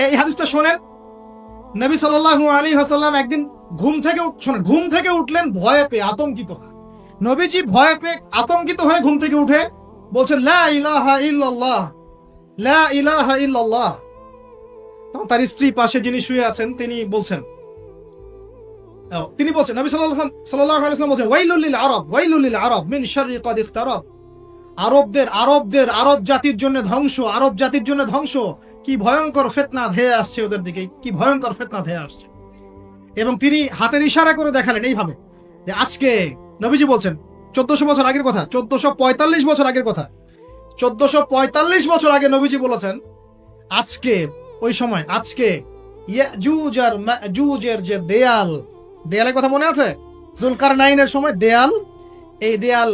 এই হাদিসটা শোনেন, নবী সাল্লাল্লাহু আলাইহি ওয়াসাল্লাম একদিন ঘুম থেকে উঠলেন ভয়ে পেয়ে, আতঙ্কিত। নবীজি ভয়ে পেয়ে আতঙ্কিত হয়ে ঘুম থেকে উঠে বলছেন লা ইলাহা ইল্লাল্লাহ, লা ইলাহা ইল্লাল্লাহ। তখন তার স্ত্রী পাশে যিনি শুয়ে আছেন তিনি বলছেন নবী সাল্লাল্লাহু আলাইহি ওয়াসাল্লাম বলছেন ওয়াইলুল লিল আরব, ওয়াইলুল লিল আরব মিন শাররি ক্বাদ ইখতারাব। আরব জাতির জন্য ধ্বংস, আরব জাতির জন্য ধ্বংস। কি ভয়ঙ্কর ফিতনা ধেয়ে আসছে ওদের দিকে, কি ভয়ঙ্কর ফিতনা ধেয়ে আসছে। এবং তিনি হাতের ইশারা করে দেখালেন এইভাবে যে আজকে, নবীজি বলছেন 1400 বছর আগের কথা, 1445 বছর আগের কথা, 1445 বছর আগে নবীজি বলেছেন আজকে, ওই সময় আজকে ইয়াজুজ আর মাজুজের যে দেয়ালের কথা মনে আছে? জুলকারনাইনের সময় দেয়াল, এই দেয়াল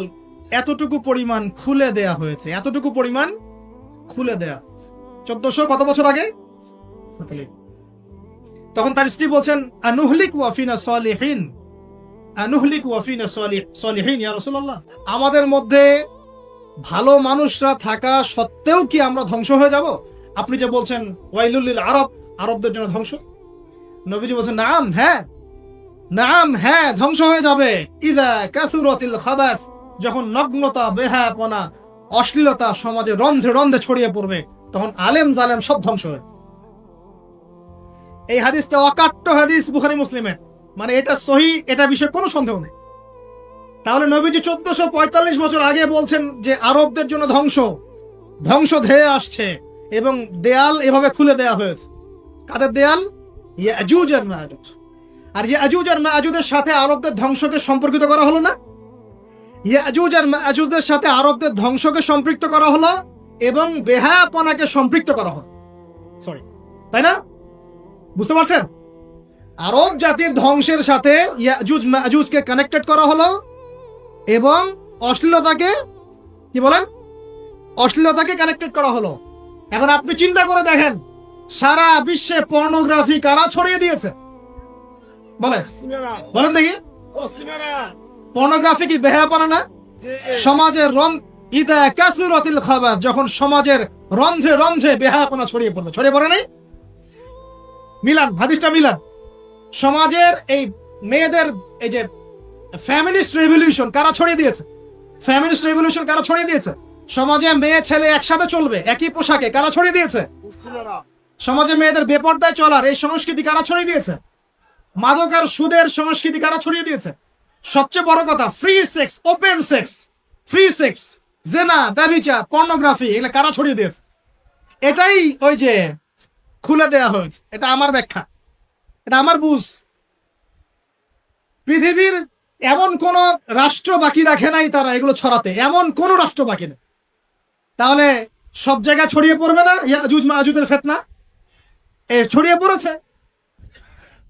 এতটুকু পরিমাণ খুলে দেয়া হয়েছে, এতটুকু পরিমাণ খুলে দেয়া হয়েছে 1400 কত বছর আগে। তখন তার স্ত্রী বলছেন আনুহলিক ওয়াফিনা সালিহিন, আনুহলিক ওয়াফিনা সালিহিন ইয়া রাসূলুল্লাহ, আমাদের মধ্যে ভালো মানুষরা থাকা সত্ত্বেও কি আমরা ধ্বংস হয়ে যাব? আপনি যে বলছেন ওয়াইলুল লিল আরব, আরবদের জন্য ধ্বংস। নবীজি বলছেন নাম হ্যাঁ, নাম হ্যাঁ, ধ্বংস হয়ে যাবে। ইযা কাসুরাতিল খাবাস, যখন নগ্নতা, বেহায়াপনা, অশ্লীলতা সমাজে রন্ধ্রে রন্ধ্রে ছড়িয়ে পড়বে, তখন আলেম জালেম সব ধ্বংস হবে। এই হাদিসটা অকাট্য হাদিস বুখারী মুসলিমের, মানে এটা সহিহ, এটা বিষয়ে কোনো সন্দেহ নেই। তাহলে নবীজি 1445 বছর আগে বলছেন যে আরবদের জন্য ধ্বংস ধেয়ে আসছে, এবং দেয়াল এভাবে খুলে দেয়া হয়েছে। কাদের দেয়াল? ইয়াজুজ আর মাজুজ। আর ইয়াজুজ আর মাজুজের সাথে আরবদের ধ্বংসকে সম্পর্কিত করা হলো না? ইয়াজুজ আর মাজুজের সাথে আরবদের ধ্বংসকে সম্পৃক্ত করা হলো এবং বেহায়াপনাকে সম্পৃক্ত করা হলো, সরি, তাই না? বুঝতে পারছেন? আরব জাতির ধ্বংসের সাথে ইয়াজুজ মাজুজকে কানেক্টেড করা হলো এবং অশ্লীলতাকে, কি বলেন, অশ্লীলতাকে কানেক্টেড করা হলো। এখন আপনি চিন্তা করে দেখেন, সারা বিশ্বে পর্নোগ্রাফি কারা ছড়িয়ে দিয়েছে? বলেন দেখি। পর্নোগ্রাফি কি বেহায়াপনা না? সমাজের ইদা কাসুরাতিল খাবাস, যখন সমাজের রন্ধ্রে রন্ধ্রে বেহায়াপনা ছড়িয়ে পড়ে নাই? মিলান, হাদিসটা মিলান। সমাজের এই মেয়েদের, এই যে ফ্যামিনিস্ট রেভলিউশন কারা ছড়িয়ে দিয়েছে? ফ্যামিনিস্ট রেভলিউশন কারা ছড়িয়ে দিয়েছে? সমাজে মেয়ে ছেলে একসাথে চলবে একই পোশাকে কারা ছড়িয়ে দিয়েছে? সমাজে মেয়েদের বেপর্দায় চলার এই সংস্কৃতি কারা ছড়িয়ে দিয়েছে? মাদক আর সুদের সংস্কৃতি কারা ছড়িয়ে দিয়েছে? সবচেয়ে বড় কথা, free sex, open sex, free sex, জেনা, ব্যভিচার, পর্নোগ্রাফি, এগুলো কারা ছড়িয়ে দিয়েছে? এটাই ওই যে খুলে দেয়া হয়েছে। এটা আমার ব্যাখ্যা, এটা আমার বুঝ। পৃথিবীর এমন কোন রাষ্ট্র বাকি রাখে নাই তারা এগুলো ছড়াতে, এমন কোন রাষ্ট্র বাকি নেই। তাহলে সব জায়গায় ছড়িয়ে পড়বে না ইয়াজুজ মাজুজের ফিতনা? ছড়িয়ে পড়েছে।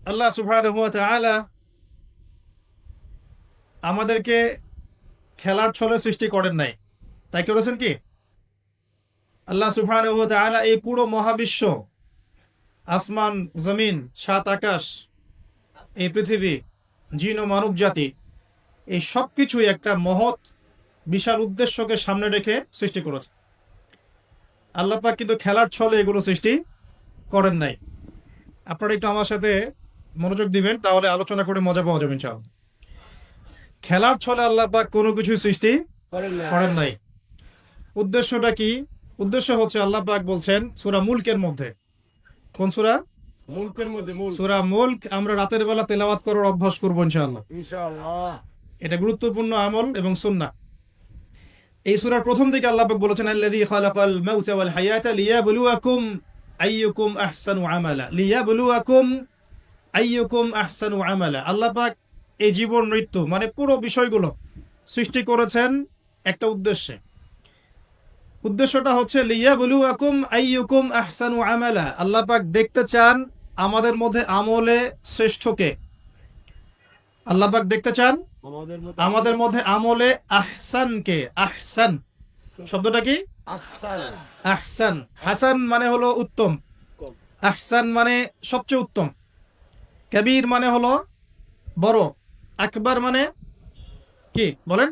আল্লাহ সুবহানাহু ওয়া তাআলা আমাদেরকে খেলার ছলে সৃষ্টি করেন নাই, তাই করেছেন কি? আল্লাহ সুবহানাহু ওয়া তাআলা এই পুরো মহাবিশ্ব, আসমান জমিন, সাত আকাশ, এই পৃথিবী, জিন ও মানব জাতি, এই সবকিছুই একটা মহৎ বিশাল উদ্দেশ্যকে সামনে রেখে সৃষ্টি করেছে। আল্লাহ পাক কিন্তু খেলার ছলে এগুলো সৃষ্টি করেন নাই। আপনারা একটু আমার সাথে মনোযোগ দিবেন, তাহলে আলোচনা করে মজা পাওয়া যাবে ইনশাআল্লাহ। খেলার ছলে আল্লাহ পাক কোনো কিছু সৃষ্টি করেন নাই। উদ্দেশ্যটা কি? উদ্দেশ্য হচ্ছে আল্লাহ পাক বলছেন সূরা মুলকের মধ্যে, কোন সূরা? মুলকের মধ্যে, সূরা মুলক আমরা রাতের বেলা তেলাওয়াত করার অভ্যাস করব ইনশাআল্লাহ। এটা গুরুত্বপূর্ণ আমল এবং সুন্নাহ। এই সূরার প্রথম দিকে আল্লাহ পাক বলেছেন আল্লাযী খালাকাল মাউতা ওয়াল হায়াতা লিয়াবলুয়াকুম আইয়ুকুম আহসানু আমালা, লিয়াবলুয়াকুম আইয়ুকুম আহসানু আমালা। আল্লাহ পাক এই জীবন মৃত্যু মানে পুরো বিষয়গুলো সৃষ্টি করেছেন একটা উদ্দেশ্যে। উদ্দেশ্যটা হচ্ছে লিয়াবলুয়াকুম আইয়ুকুম আহসানু আমালা। আল্লাহ পাক দেখতে চান আমাদের মধ্যে আমলে শ্রেষ্ঠকে। আল্লাহ পাক দেখতে চান আমাদের মধ্যে আমলে আহসানকে। আহসান শব্দটা কি? আহসান। হাসান মানে হলো উত্তম, আহসান মানে সবচেয়ে উত্তম, কবির মানে হলো বড়, আকবার মানে কি বলেন?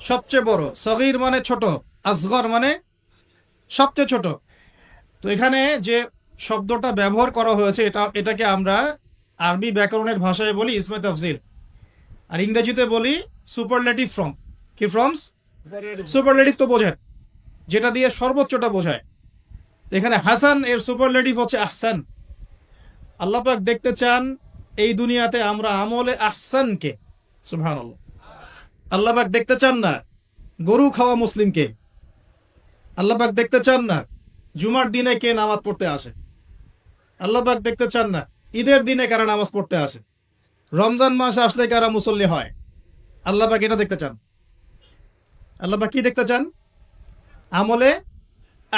সবচেয়ে বড়, সগীর মানে ছোট, আসগর মানে সবচেয়ে ছোট। তো এখানে যে শব্দটা ব্যবহার করা হয়েছে এটাকে আমরা আরবি ব্যাকরণের ভাষায় বলি ইসমে তাফজিল, আর ইংরেজিতে বলি সুপারলেটিভ ফর্ম। কি ফর্মস? সুপারলেটিভ তো বোঝেন, যেটা দিয়ে সর্বোচ্চটা বোঝায়। এখানে হাসান এর সুপারলেটিভ হচ্ছে আহসান। আল্লাহ পাক দেখতে চান এই দুনিয়াতে আমরা আমলে আহসানকে। সুবহানাল্লাহ। আল্লাহ পাক দেখতে চান না গরু খাওয়া মুসলিমকে। আল্লাহ পাক দেখতে চান না জুমার দিনে কে নামাজ পড়তে আসে। আল্লাহ পাক দেখতে চান না ঈদের দিনে কারা নামাজ পড়তে আসে, রমজান মাস আসলে কারা মুসল্লি হয়। আল্লাহ পাক এটা দেখতে চান। আল্লাহ পাক কি দেখতে চান? আমলে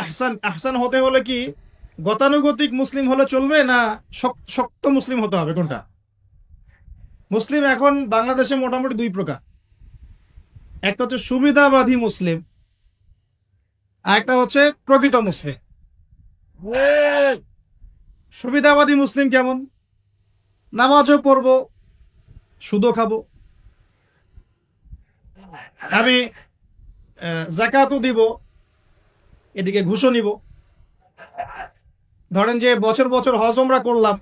আহসান। আহসান হতে হলে কি গতানুগতিক মুসলিম হলে চলবে, না শক্ত মুসলিম হতে হবে? কোনটা? মুসলিম এখন বাংলাদেশে মোটামুটি দুই প্রকার। একটা হচ্ছে সুবিধাবাদী মুসলিম, আর একটা হচ্ছে প্রকৃত মুসলিম। সুবিধাবাদী মুসলিম কেমন? নামাজও পড়বো, সুদও খাবো, আমি যাকাতও দিব, এদিকে ঘুষও নিব। ধরেন যে বছর বছর হজ ওমরা করলাম,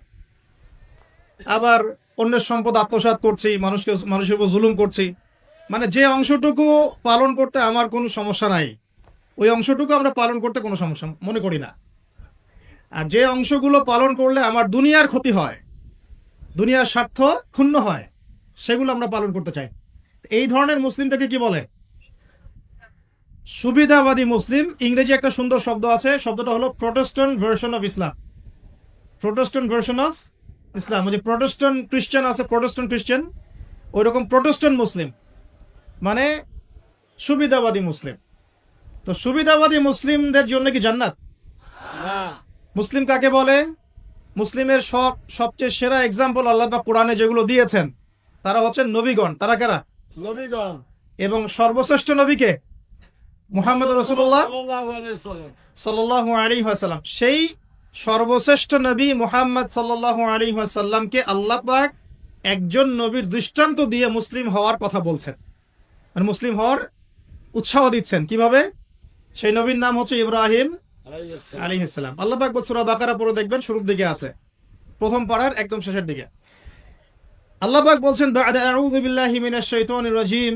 আবার অন্যের সম্পদ আত্মসাৎ করছি, মানুষের উপর জুলুম করছি। মানে যে অংশটুকু পালন করতে আমার কোনো সমস্যা নাই, ওই অংশটুকু আমরা পালন করতে কোনো সমস্যা মনে করি না। আর যে অংশগুলো পালন করলে আমার দুনিয়ার ক্ষতি হয়, দুনিয়ার স্বার্থ ক্ষুণ্ণ হয়, সেগুলো আমরা পালন করতে চাই। এই ধরনের মুসলিমটাকে কি বলে? সুবিধাবাদী মুসলিম। ইংরেজি একটা সুন্দর শব্দ আছে, শব্দটা হলো Protestant version of Islam. Protestant version of Islam, ওই যে প্রোটেস্ট্যান্ট খ্রিস্টান আছে, প্রোটেস্ট্যান্ট খ্রিস্টান, ওই রকম প্রোটেস্ট্যান্ট মুসলিম মানে সুবিধাবাদী মুসলিম। তো সুবিধাবাদী মুসলিমদের জন্য কি জান্নাত? মুসলিম কাকে বলে? মুসলিমের সবচেয়ে সেরা এক্সাম্পল আল্লাহ পাক কোরআনে যেগুলো দিয়েছেন তারা হচ্ছেন নবীগণ। তারা কারা? নবীগণ। এবং সর্বশ্রেষ্ঠ নবীকে মুহাম্মদ রাসূলুল্লাহ সাল্লাল্লাহু আলাইহি ওয়াসাল্লাম। সেই সর্বশ্রেষ্ঠ নবী মুহাম্মদ সাল্লাল্লাহু আলাইহি ওয়াসাল্লামকে আল্লাহ পাক একজন নবীর দৃষ্টান্ত দিয়ে মুসলিম হওয়ার কথা বলছেন, মানে মুসলিম হওয়ার উৎসাহ দিচ্ছেন। কিভাবে? সেই নবীর নাম হচ্ছে ইব্রাহিম আলাইহিস সালাম। আল্লাহ পাক সূরা বাকারা পড়ে দেখবেন, শুরুর দিকে আছে, প্রথম পারার একদম শেষের দিকে। আল্লাহ পাক বলছেন, বা'দা আউযু বিল্লাহি মিনাশ শাইতানির রাজীম,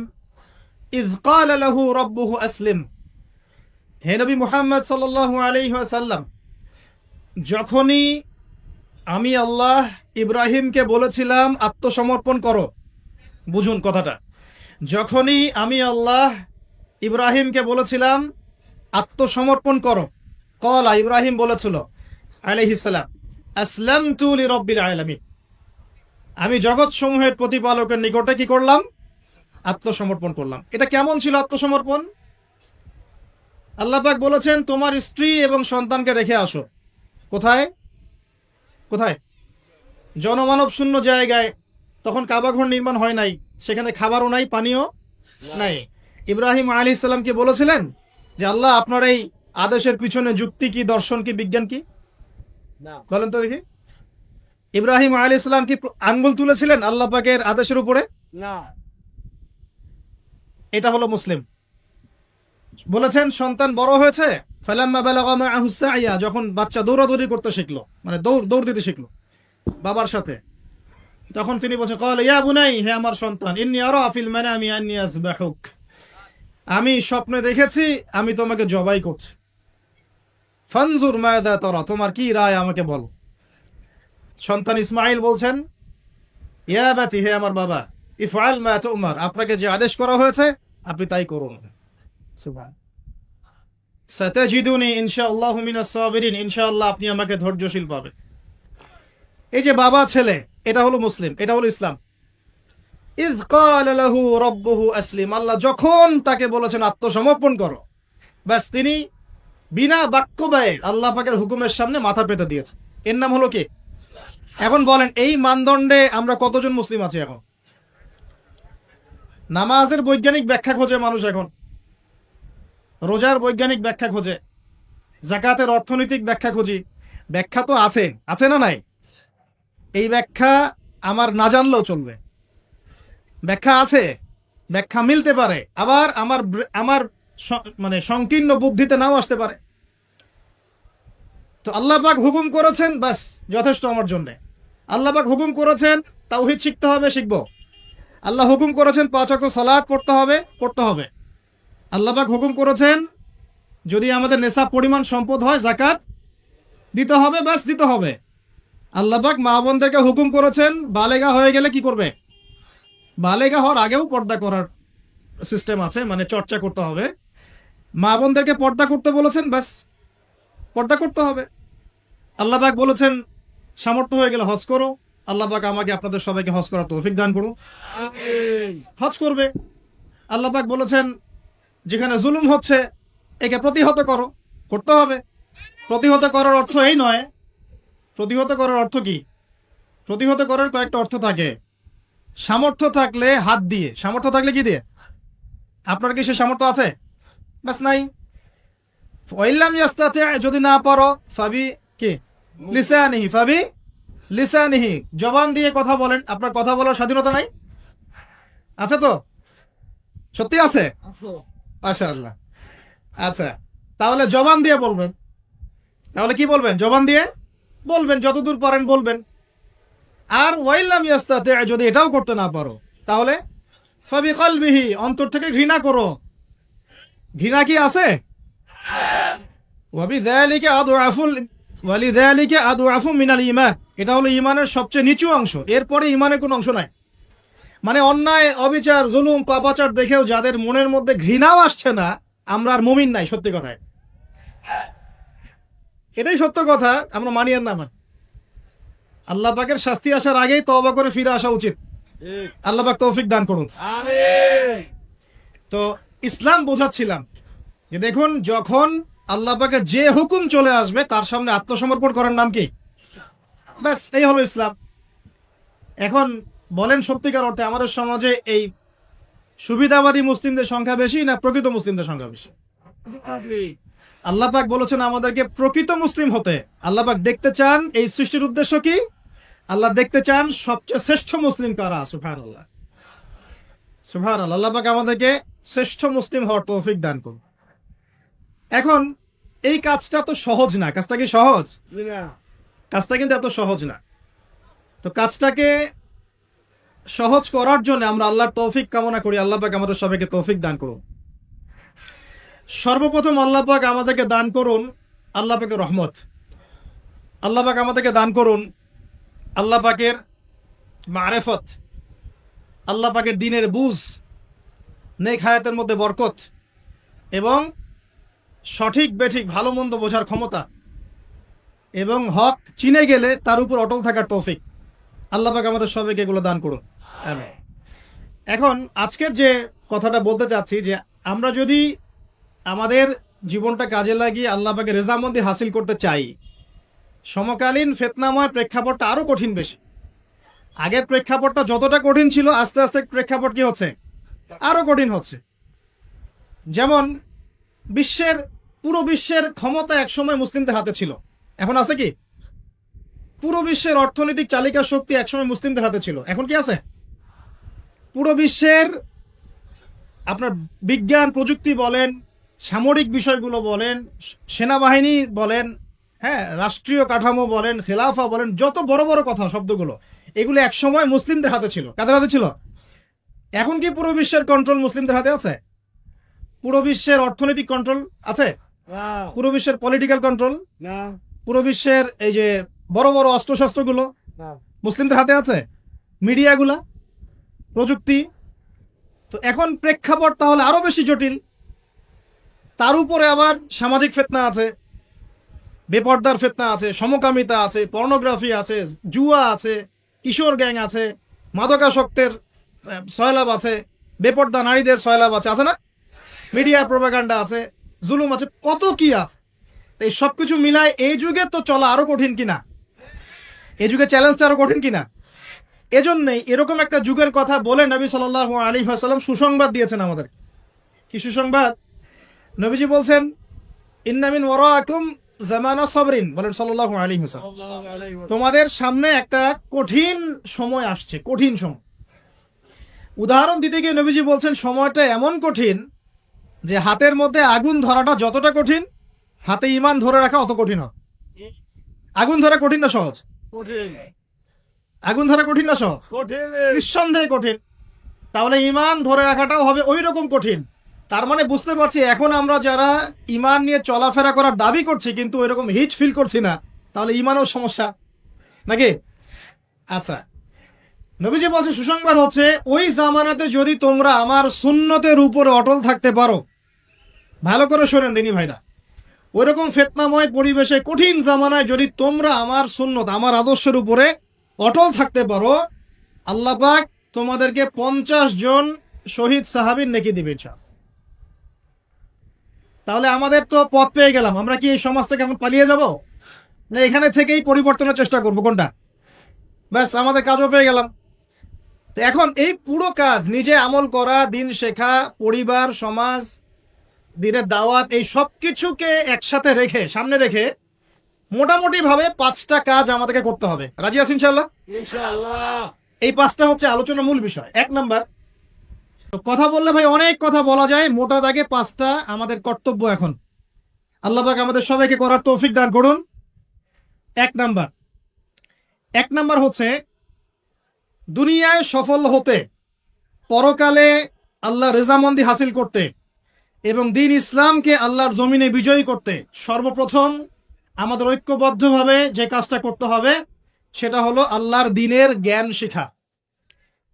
ইয ক্বালা লাহু রাব্বুহু আসলিম। হে নবী মুহাম্মদ সাল্লাল্লাহু আলাইহি ওয়াসাল্লাম, যখনই আমি আল্লাহ ইব্রাহিমকে বলেছিলাম আত্মসমর্পণ করো, বুঝুন কথাটা, যখনই আমি আল্লাহ ইব্রাহিমকে বলেছিলাম আত্মসমর্পণ করো, ক্বালা, ইব্রাহিম বলেছিল আলাইহিস সালাম, আসলামতু লিরাব্বিল আলামিন, আমি জগৎ সমূহের প্রতিপালকের নিকটে কি করলাম? আত্মসমর্পণ করলাম। এটা কেমন ছিল আত্মসমর্পণ? আল্লাহ পাক বলেছেন তোমার স্ত্রী এবং সন্তানকে রেখে আসো। কোথায়? কোথায়? জনমানব শূন্য জায়গায়। তখন কাবাঘর নির্মাণ হয় নাই, সেখানে খাবারও নাই, পানিও নাই। ইব্রাহিম আলাইহিস সালামকে বলেছিলেন যে আল্লাহ আপনার এই আদেশের পিছনে যুক্তি কি, দর্শন কি, বিজ্ঞান কি? বলেন তো দেখি। ইব্রাহিম আলাইহিস সালাম কি আঙ্গুল তুলেছিলেন আল্লাহ পাকের আদেশের উপরে? না। এটা হলো মুসলিম। বলেছেন সন্তান বড় হয়েছে, ফালাম্মা বালাগা মাআহু সাইয়া, যখন বাচ্চা দৌড়াদৌড়ি করতে শিখলো, মানে দৌড় দিতে শিখলো বাবার সাথে, তখন তিনি বলছেন, ক্বালা ইয়া বুনাই, হে আমার সন্তান, ইন্নী আরা ফিল মানামি আন্নী আযবাহুক, আমি স্বপ্নে দেখেছি আমি তোমাকে জবাই করছি। ফানজুর মাযা তারা, তোমার কি রায় আমাকে বলো। সন্তান ইসমাঈল বলছেন, ইয়া বাতি, হে আমার বাবা, ইফআল মা তুমার, আপনাকে যে আদেশ করা হয়েছে আপনি তাই করুন। সুবহান। সাতাজিদুনি ইনশাআল্লাহু মিনাস সাবিরিন, ইনশাআল্লাহ আপনি আমাকে ধৈর্যশীল পাবেন। এই যে বাবা ছেলে, এটা হলো মুসলিম, এটা হলো ইসলাম। ইয ক্বালা লাহু রাব্বুহু আসলিম, আল্লাহ যখন তাকে বলেছেন আত্মসমর্পণ করো, ব্যাস তিনি বিনা বাক্য ব্যয়ে আল্লাহ পাকের হুকুমের সামনে মাথা পেতে দিয়েছে। এর নাম হলো কি? এখন বলেন এই মানদণ্ডে আমরা কতজন মুসলিম আছি? এখন নামাজের বৈজ্ঞানিক ব্যাখ্যা খোঁজে মানুষ, এখন রোজার বৈজ্ঞানিক ব্যাখ্যা খোঁজে, যাকাতের অর্থনৈতিক ব্যাখ্যা খুঁজি। ব্যাখ্যা তো আছে, আছে না নাই? এই ব্যাখ্যা আমার না জানলেও চলবে। ব্যাখ্যা আছে, ব্যাখ্যা মিলতে পারে, আবার আমার মানে সংকীর্ণ বুদ্ধিতে নাও আসতে পারে। তো আল্লাহ পাক হুকুম করেছেন, বাস যথেষ্ট আমার জন্য। আল্লাহ পাক হুকুম করেছেন তাওহীদ শিখতে হবে, শিখবো। আল্লাহ হুকুম করেছেন 5 ওয়াক্ত সালাত পড়তে হবে, পড়তে হবে। আল্লাহ পাক হুকুম করেছেন যদি আমাদের নেশাব পরিমাণ সম্পদ হয় যাকাত দিতে হবে, বাস দিতে হবে। আল্লাহ পাক মা বোনদেরকে হুকুম করেছেন বালেগা হয়ে গেলে কি করবে? বালেগা হওয়ার আগেও পর্দা করার সিস্টেম আছে, মানে চর্চা করতে হবে। মা বোনদেরকে পর্দা করতে বলেছেন, বাস পর্দা করতে হবে। আল্লাহ পাক বলেছেন সামর্থ্য হয়ে গেলে হজ করো। আল্লাহ পাক আমাকে আপনাদের সবাইকে হজ করার তৌফিক দান করুন। হজ করবে। আল্লাহ পাক বলেছেন যেখানে জুলুম হচ্ছে একে প্রতিহত করো, করতে হবে। প্রতিহত করার অর্থ এই নয়। প্রতিহত করার অর্থ কি? প্রতিহত করার কয়েকটা অর্থ থাকে। সামর্থ্য থাকলে হাত দিয়ে, সামর্থ্য থাকলে কি দিয়ে? আপনার কি সে সামর্থ্য আছে? বাস নাই। ওয়াইল্লাম ইয়াস্তাতি, যদি না পারো ফাবি কি লিসানিহি, ফাবি লিসানিহি, জবান দিয়ে কথা বলেন। আপনার কথা বলার স্বাধীনতা নাই? আছে তো? সত্যি আছে? মাশাআল্লাহ। আচ্ছা, তাহলে জবান দিয়ে বলবেন। তাহলে কি বলবেন? জবান দিয়ে বলবেন, যতদূর পারেন বলবেন। আর ওয়াইল্লাম ইয়াস্তাতি, যদি এটাও করতে না পারো তাহলে ফাবি কলবিহি, অন্তর থেকে ঘৃণা করো। ঘৃণা কি আছে? ওয়াবিযালিকা আদআফুল ওয়ালিযালিকা আদআফু মিনাল ঈমান, এটা হলো ঈমানের সবচেয়ে নিচু অংশ। এরপরে ঈমানের কোনো অংশ নাই। মানে অন্যায়, অবিচার, জুলুম, পাপাচার দেখেও যাদের মনের মধ্যে ঘৃণাও আসছে না, আমরা আর মুমিন নাই। সত্যি কথা, এটাই সত্য কথা। আমরা মানি আর না মানি, আল্লাহ পাকের শাস্তি আসার আগেই তওবা করে ফিরে আসা উচিত। আল্লাহ পাক তৌফিক দান করুন। তো ইসলাম বোঝাচ্ছিলাম যে দেখুন, যখন আল্লাহ পাকের যে হুকুম চলে আসবে তার সামনে আত্মসমর্পণ করার নাম কি? ব্যাস, এই হলো ইসলাম। এখন বলেন সত্যিকার অর্থে আমাদের সমাজে এই সুবিধাবাদী মুসলিমদের সংখ্যা বেশি না প্রকৃত মুসলিমদের সংখ্যা বেশি? আল্লাহ পাক বলেছেন আমাদেরকে প্রকৃত মুসলিম হতে। আল্লাহ পাক দেখতে চান, এই সৃষ্টির উদ্দেশ্য কি? আল্লাহ দেখতে চান সবচেয়ে শ্রেষ্ঠ মুসলিম কারা। সুবহানাল্লাহ, সুবহানাল্লাহ। আল্লাহ পাক আমাদেরকে শ্রেষ্ঠ মুসলিম হওয়ার তৌফিক দান করুন। এখন এই কাজটা তো সহজ না। কাজটা কি সহজ? কাজটা কিন্তু এত সহজ না। তো কাজটাকে সহজ করার জন্য আমরা আল্লাহর তৌফিক কামনা করি। আল্লাহ পাক আমাদের সবাইকে তৌফিক দান করুন। সর্বপ্রথম আল্লাহ পাক আমাদেরকে দান করুন আল্লাহ পাকের রহমত। আল্লাহ পাক আমাদেরকে দান করুন আল্লাহ পাকের মারেফত, আল্লাহ পাকের দ্বীনের বুঝ, নেক হায়াতের মধ্যে বরকত এবং সঠিক বেঠিক ভালো মন্দ বোঝার ক্ষমতা এবং হক চিনে গেলে তার উপর অটল থাকার তৌফিক। আল্লাহ পাক আমাদের সবাইকে এগুলো দান করুন। আমিন। এখন আজকের যে কথাটা বলতে চাচ্ছি যে আমরা যদি আমাদের জীবনটা কাজে লাগিয়ে আল্লাহ পাকের রেজামন্দি হাসিল করতে চাই, সমকালীন ফিতনাময় প্রেক্ষাপটটা আরো কঠিন বেশি। আগের প্রেক্ষাপটটা যতটা কঠিন ছিল, আস্তে আস্তে প্রেক্ষাপট কি হচ্ছে? আরো কঠিন হচ্ছে। যেমন পুরো বিশ্বের ক্ষমতা একসময় মুসলিমদের হাতে ছিল, এখন আছে কি? পুরো বিশ্বের অর্থনৈতিক চালিকা শক্তি একসময় মুসলিমদের হাতে ছিল, এখন কি আছে? পুরো বিশ্বের আপনার বিজ্ঞান প্রযুক্তি বলেন, সামরিক বিষয়গুলো বলেন, সেনাবাহিনী বলেন, হ্যাঁ, রাষ্ট্রীয় কাঠামো বলেন, খেলাফা বলেন, যত বড় বড় কথা শব্দগুলো, এগুলো একসময় মুসলিমদের হাতে ছিল। কাদের হাতে ছিল? এখন কি পুরো বিশ্বের কন্ট্রোল মুসলিমদের হাতে আছে? পুরো বিশ্বের অর্থনৈতিক কন্ট্রোল আছে? পুরো বিশ্বের পলিটিক্যাল কন্ট্রোল? পুরো বিশ্বের এই যে বড় বড় অস্ত্রশস্ত্রগুলো মুসলিমদের হাতে আছে? মিডিয়াগুলা, প্রযুক্তি? তো এখন প্রেক্ষাপট তাহলে আরো বেশি জটিল। তার উপরে আবার সামাজিক ফিতনা আছে, বেপর্দার ফিতনা আছে, সমকামিতা আছে, পর্নোগ্রাফি আছে, জুয়া আছে, কিশোর গ্যাং আছে, মাদকাসক্তের সয়লাভ আছে, বেপর্দা নারীদের সয়লাভ আছে, আছে না? মিডিয়ার প্রোপাগান্ডা আছে, জুলুম আছে, কত কি আছে। এই সবকিছু মিলায় এই যুগে তো চলা আরো কঠিন কিনা? এই যুগে চ্যালেঞ্জটা আরো কঠিন কিনা? এজন্যই এরকম একটা যুগের কথা বলে নবী সাল্লাল্লাহু আলাইহি ওয়াসাল্লাম সুসংবাদ দিয়েছেন আমাদের। কি সুসংবাদ? নবীজি বলছেন ইন্না মিন ওয়ারাকুম জামানা সাবরিন, বলেন সাল্লাল্লাহু আলাইহি ওয়াসাল্লাম, তোমাদের সামনে একটা কঠিন সময় আসছে, কঠিন সময়। উদাহরণ দিতে গিয়ে নবীজি বলছেন সময়টা এমন কঠিন যে হাতের মধ্যে আগুন ধরাটা যতটা কঠিন, হাতে ঈমান ধরে রাখা অত কঠিন হবে। আগুন ধরা কঠিন না সহজ? কঠিন আগুন ধরা কঠিন না সহজ? কঠিন নিঃসন্দেহে কঠিন। তাহলে ইমান ধরে রাখাটাও হবে ওই রকম কঠিন। তার মানে বুঝতে পারছি এখন আমরা যারা ইমান নিয়ে চলাফেরা করার দাবি করছি কিন্তু ওইরকম হিট ফিল করছি না, তাহলে ইমানও সমস্যা নাকি? আচ্ছা, নবীজি বলছে সুসংবাদ হচ্ছে ওই জামানাতে যদি তোমরা আমার সুন্নতের উপরে অটল থাকতে পারো, ভালো করে শোনেন দিনী ভাইরা, ওইরকম ফিতনাময় পরিবেশে কঠিন জামানায় যদি তোমরা আমার সুন্নত আমার আদর্শের উপরে অটল থাকতে পারো, আল্লাহ পাক তোমাদেরকে 50 জন শহীদ সাহাবীর নেকি দিবে ইনশাআল্লাহ। তাহলে আমাদের তো পথ পেয়ে গেলাম, আমরা কি এই সমাজ থেকে এখন পালিয়ে যাব, না এখানে থেকেই পরিবর্তনের চেষ্টা করব, কোনটা? ব্যাস আমাদের কাজও পেয়ে গেলাম। তো এখন এই পুরো কাজ নিজে আমল করা, দিন শেখা, পরিবার, সমাজ, দিনের দাওয়াত, এই সব কিছুকে একসাথে রেখে সামনে রেখে মোটামুটি ভাবে 5টা কাজ আমাদেরকে করতে হবে। রাজি আছেন ইনশাআল্লাহ? ইনশাআল্লাহ। এই 5টা হচ্ছে আলোচনার মূল বিষয়। 1 নাম্বার, কথা বললে ভাই অনেক কথা বলা যায়, মোটা দাগে 5টা আমাদের কর্তব্য এখন আল্লাহ পাক আমাদের সবাইকে করার তৌফিক দান করুন। 1 নাম্বার হচ্ছে দুনিয়ায় সফল হতে, পরকালে আল্লাহ রেজামন্দি হাসিল করতে এবং দ্বীন ইসলামকে আল্লাহর জমিনে বিজয়ী করতে সর্বপ্রথম আমাদের ঐক্যবদ্ধভাবে যে কাজটা করতে হবে সেটা হলো আল্লাহর দ্বীনের জ্ঞান শেখা,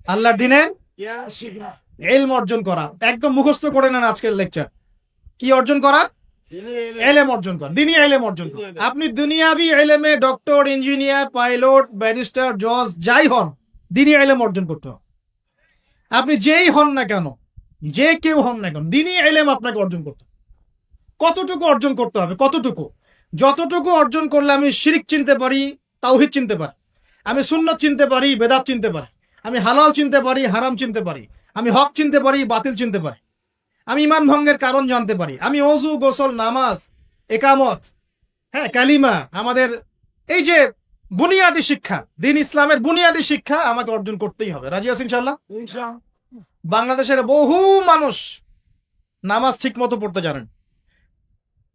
আল্লাহর দ্বীনের ইয়া শিখা ইলম অর্জন করা। একদম মুখস্থ করে নেন আজকের লেকচার। কি অর্জন করা? এলেম অর্জন করা, দ্বীনি এলেম অর্জন করা। আপনি দুনিয়াবি এলেমে ডক্টর, ইঞ্জিনিয়ার, পাইলট, ব্যারিস্টার, জজ যাই হন, দ্বীনি এলেম অর্জন করতে হবে। আপনি যেই হন না কেন, যে কেউ হন না কেন, দ্বীনি এলেম আপনাকে অর্জন করতে হবে। কতটুকু অর্জন করতে হবে? কতটুকু? যতটুকু অর্জন করলে আমি শিরিক চিনতে পারি, তাওহীদ চিনতে পারি, আমি সুন্নত চিনতে পারি, বেদাত চিনতে পারি, আমি হালাল চিনতে পারি, হারাম চিনতে পারি, আমি হক চিনতে পারি, বাতিল চিনতে পারি, আমি ইমান ভঙ্গের কারণ জানতে পারি, আমি ওযু, গোসল, নামাজ, একামত, হ্যাঁ কালিমা, আমাদের এই যে বুনিয়াদী শিক্ষা, দ্বীন ইসলামের বুনিয়াদী শিক্ষা আমাকে অর্জন করতেই হবে। রাজি আছেন ইনশাআল্লাহ? ইনশাআল্লাহ। বাংলাদেশের বহু মানুষ নামাজ ঠিক মতো পড়তে জানেন,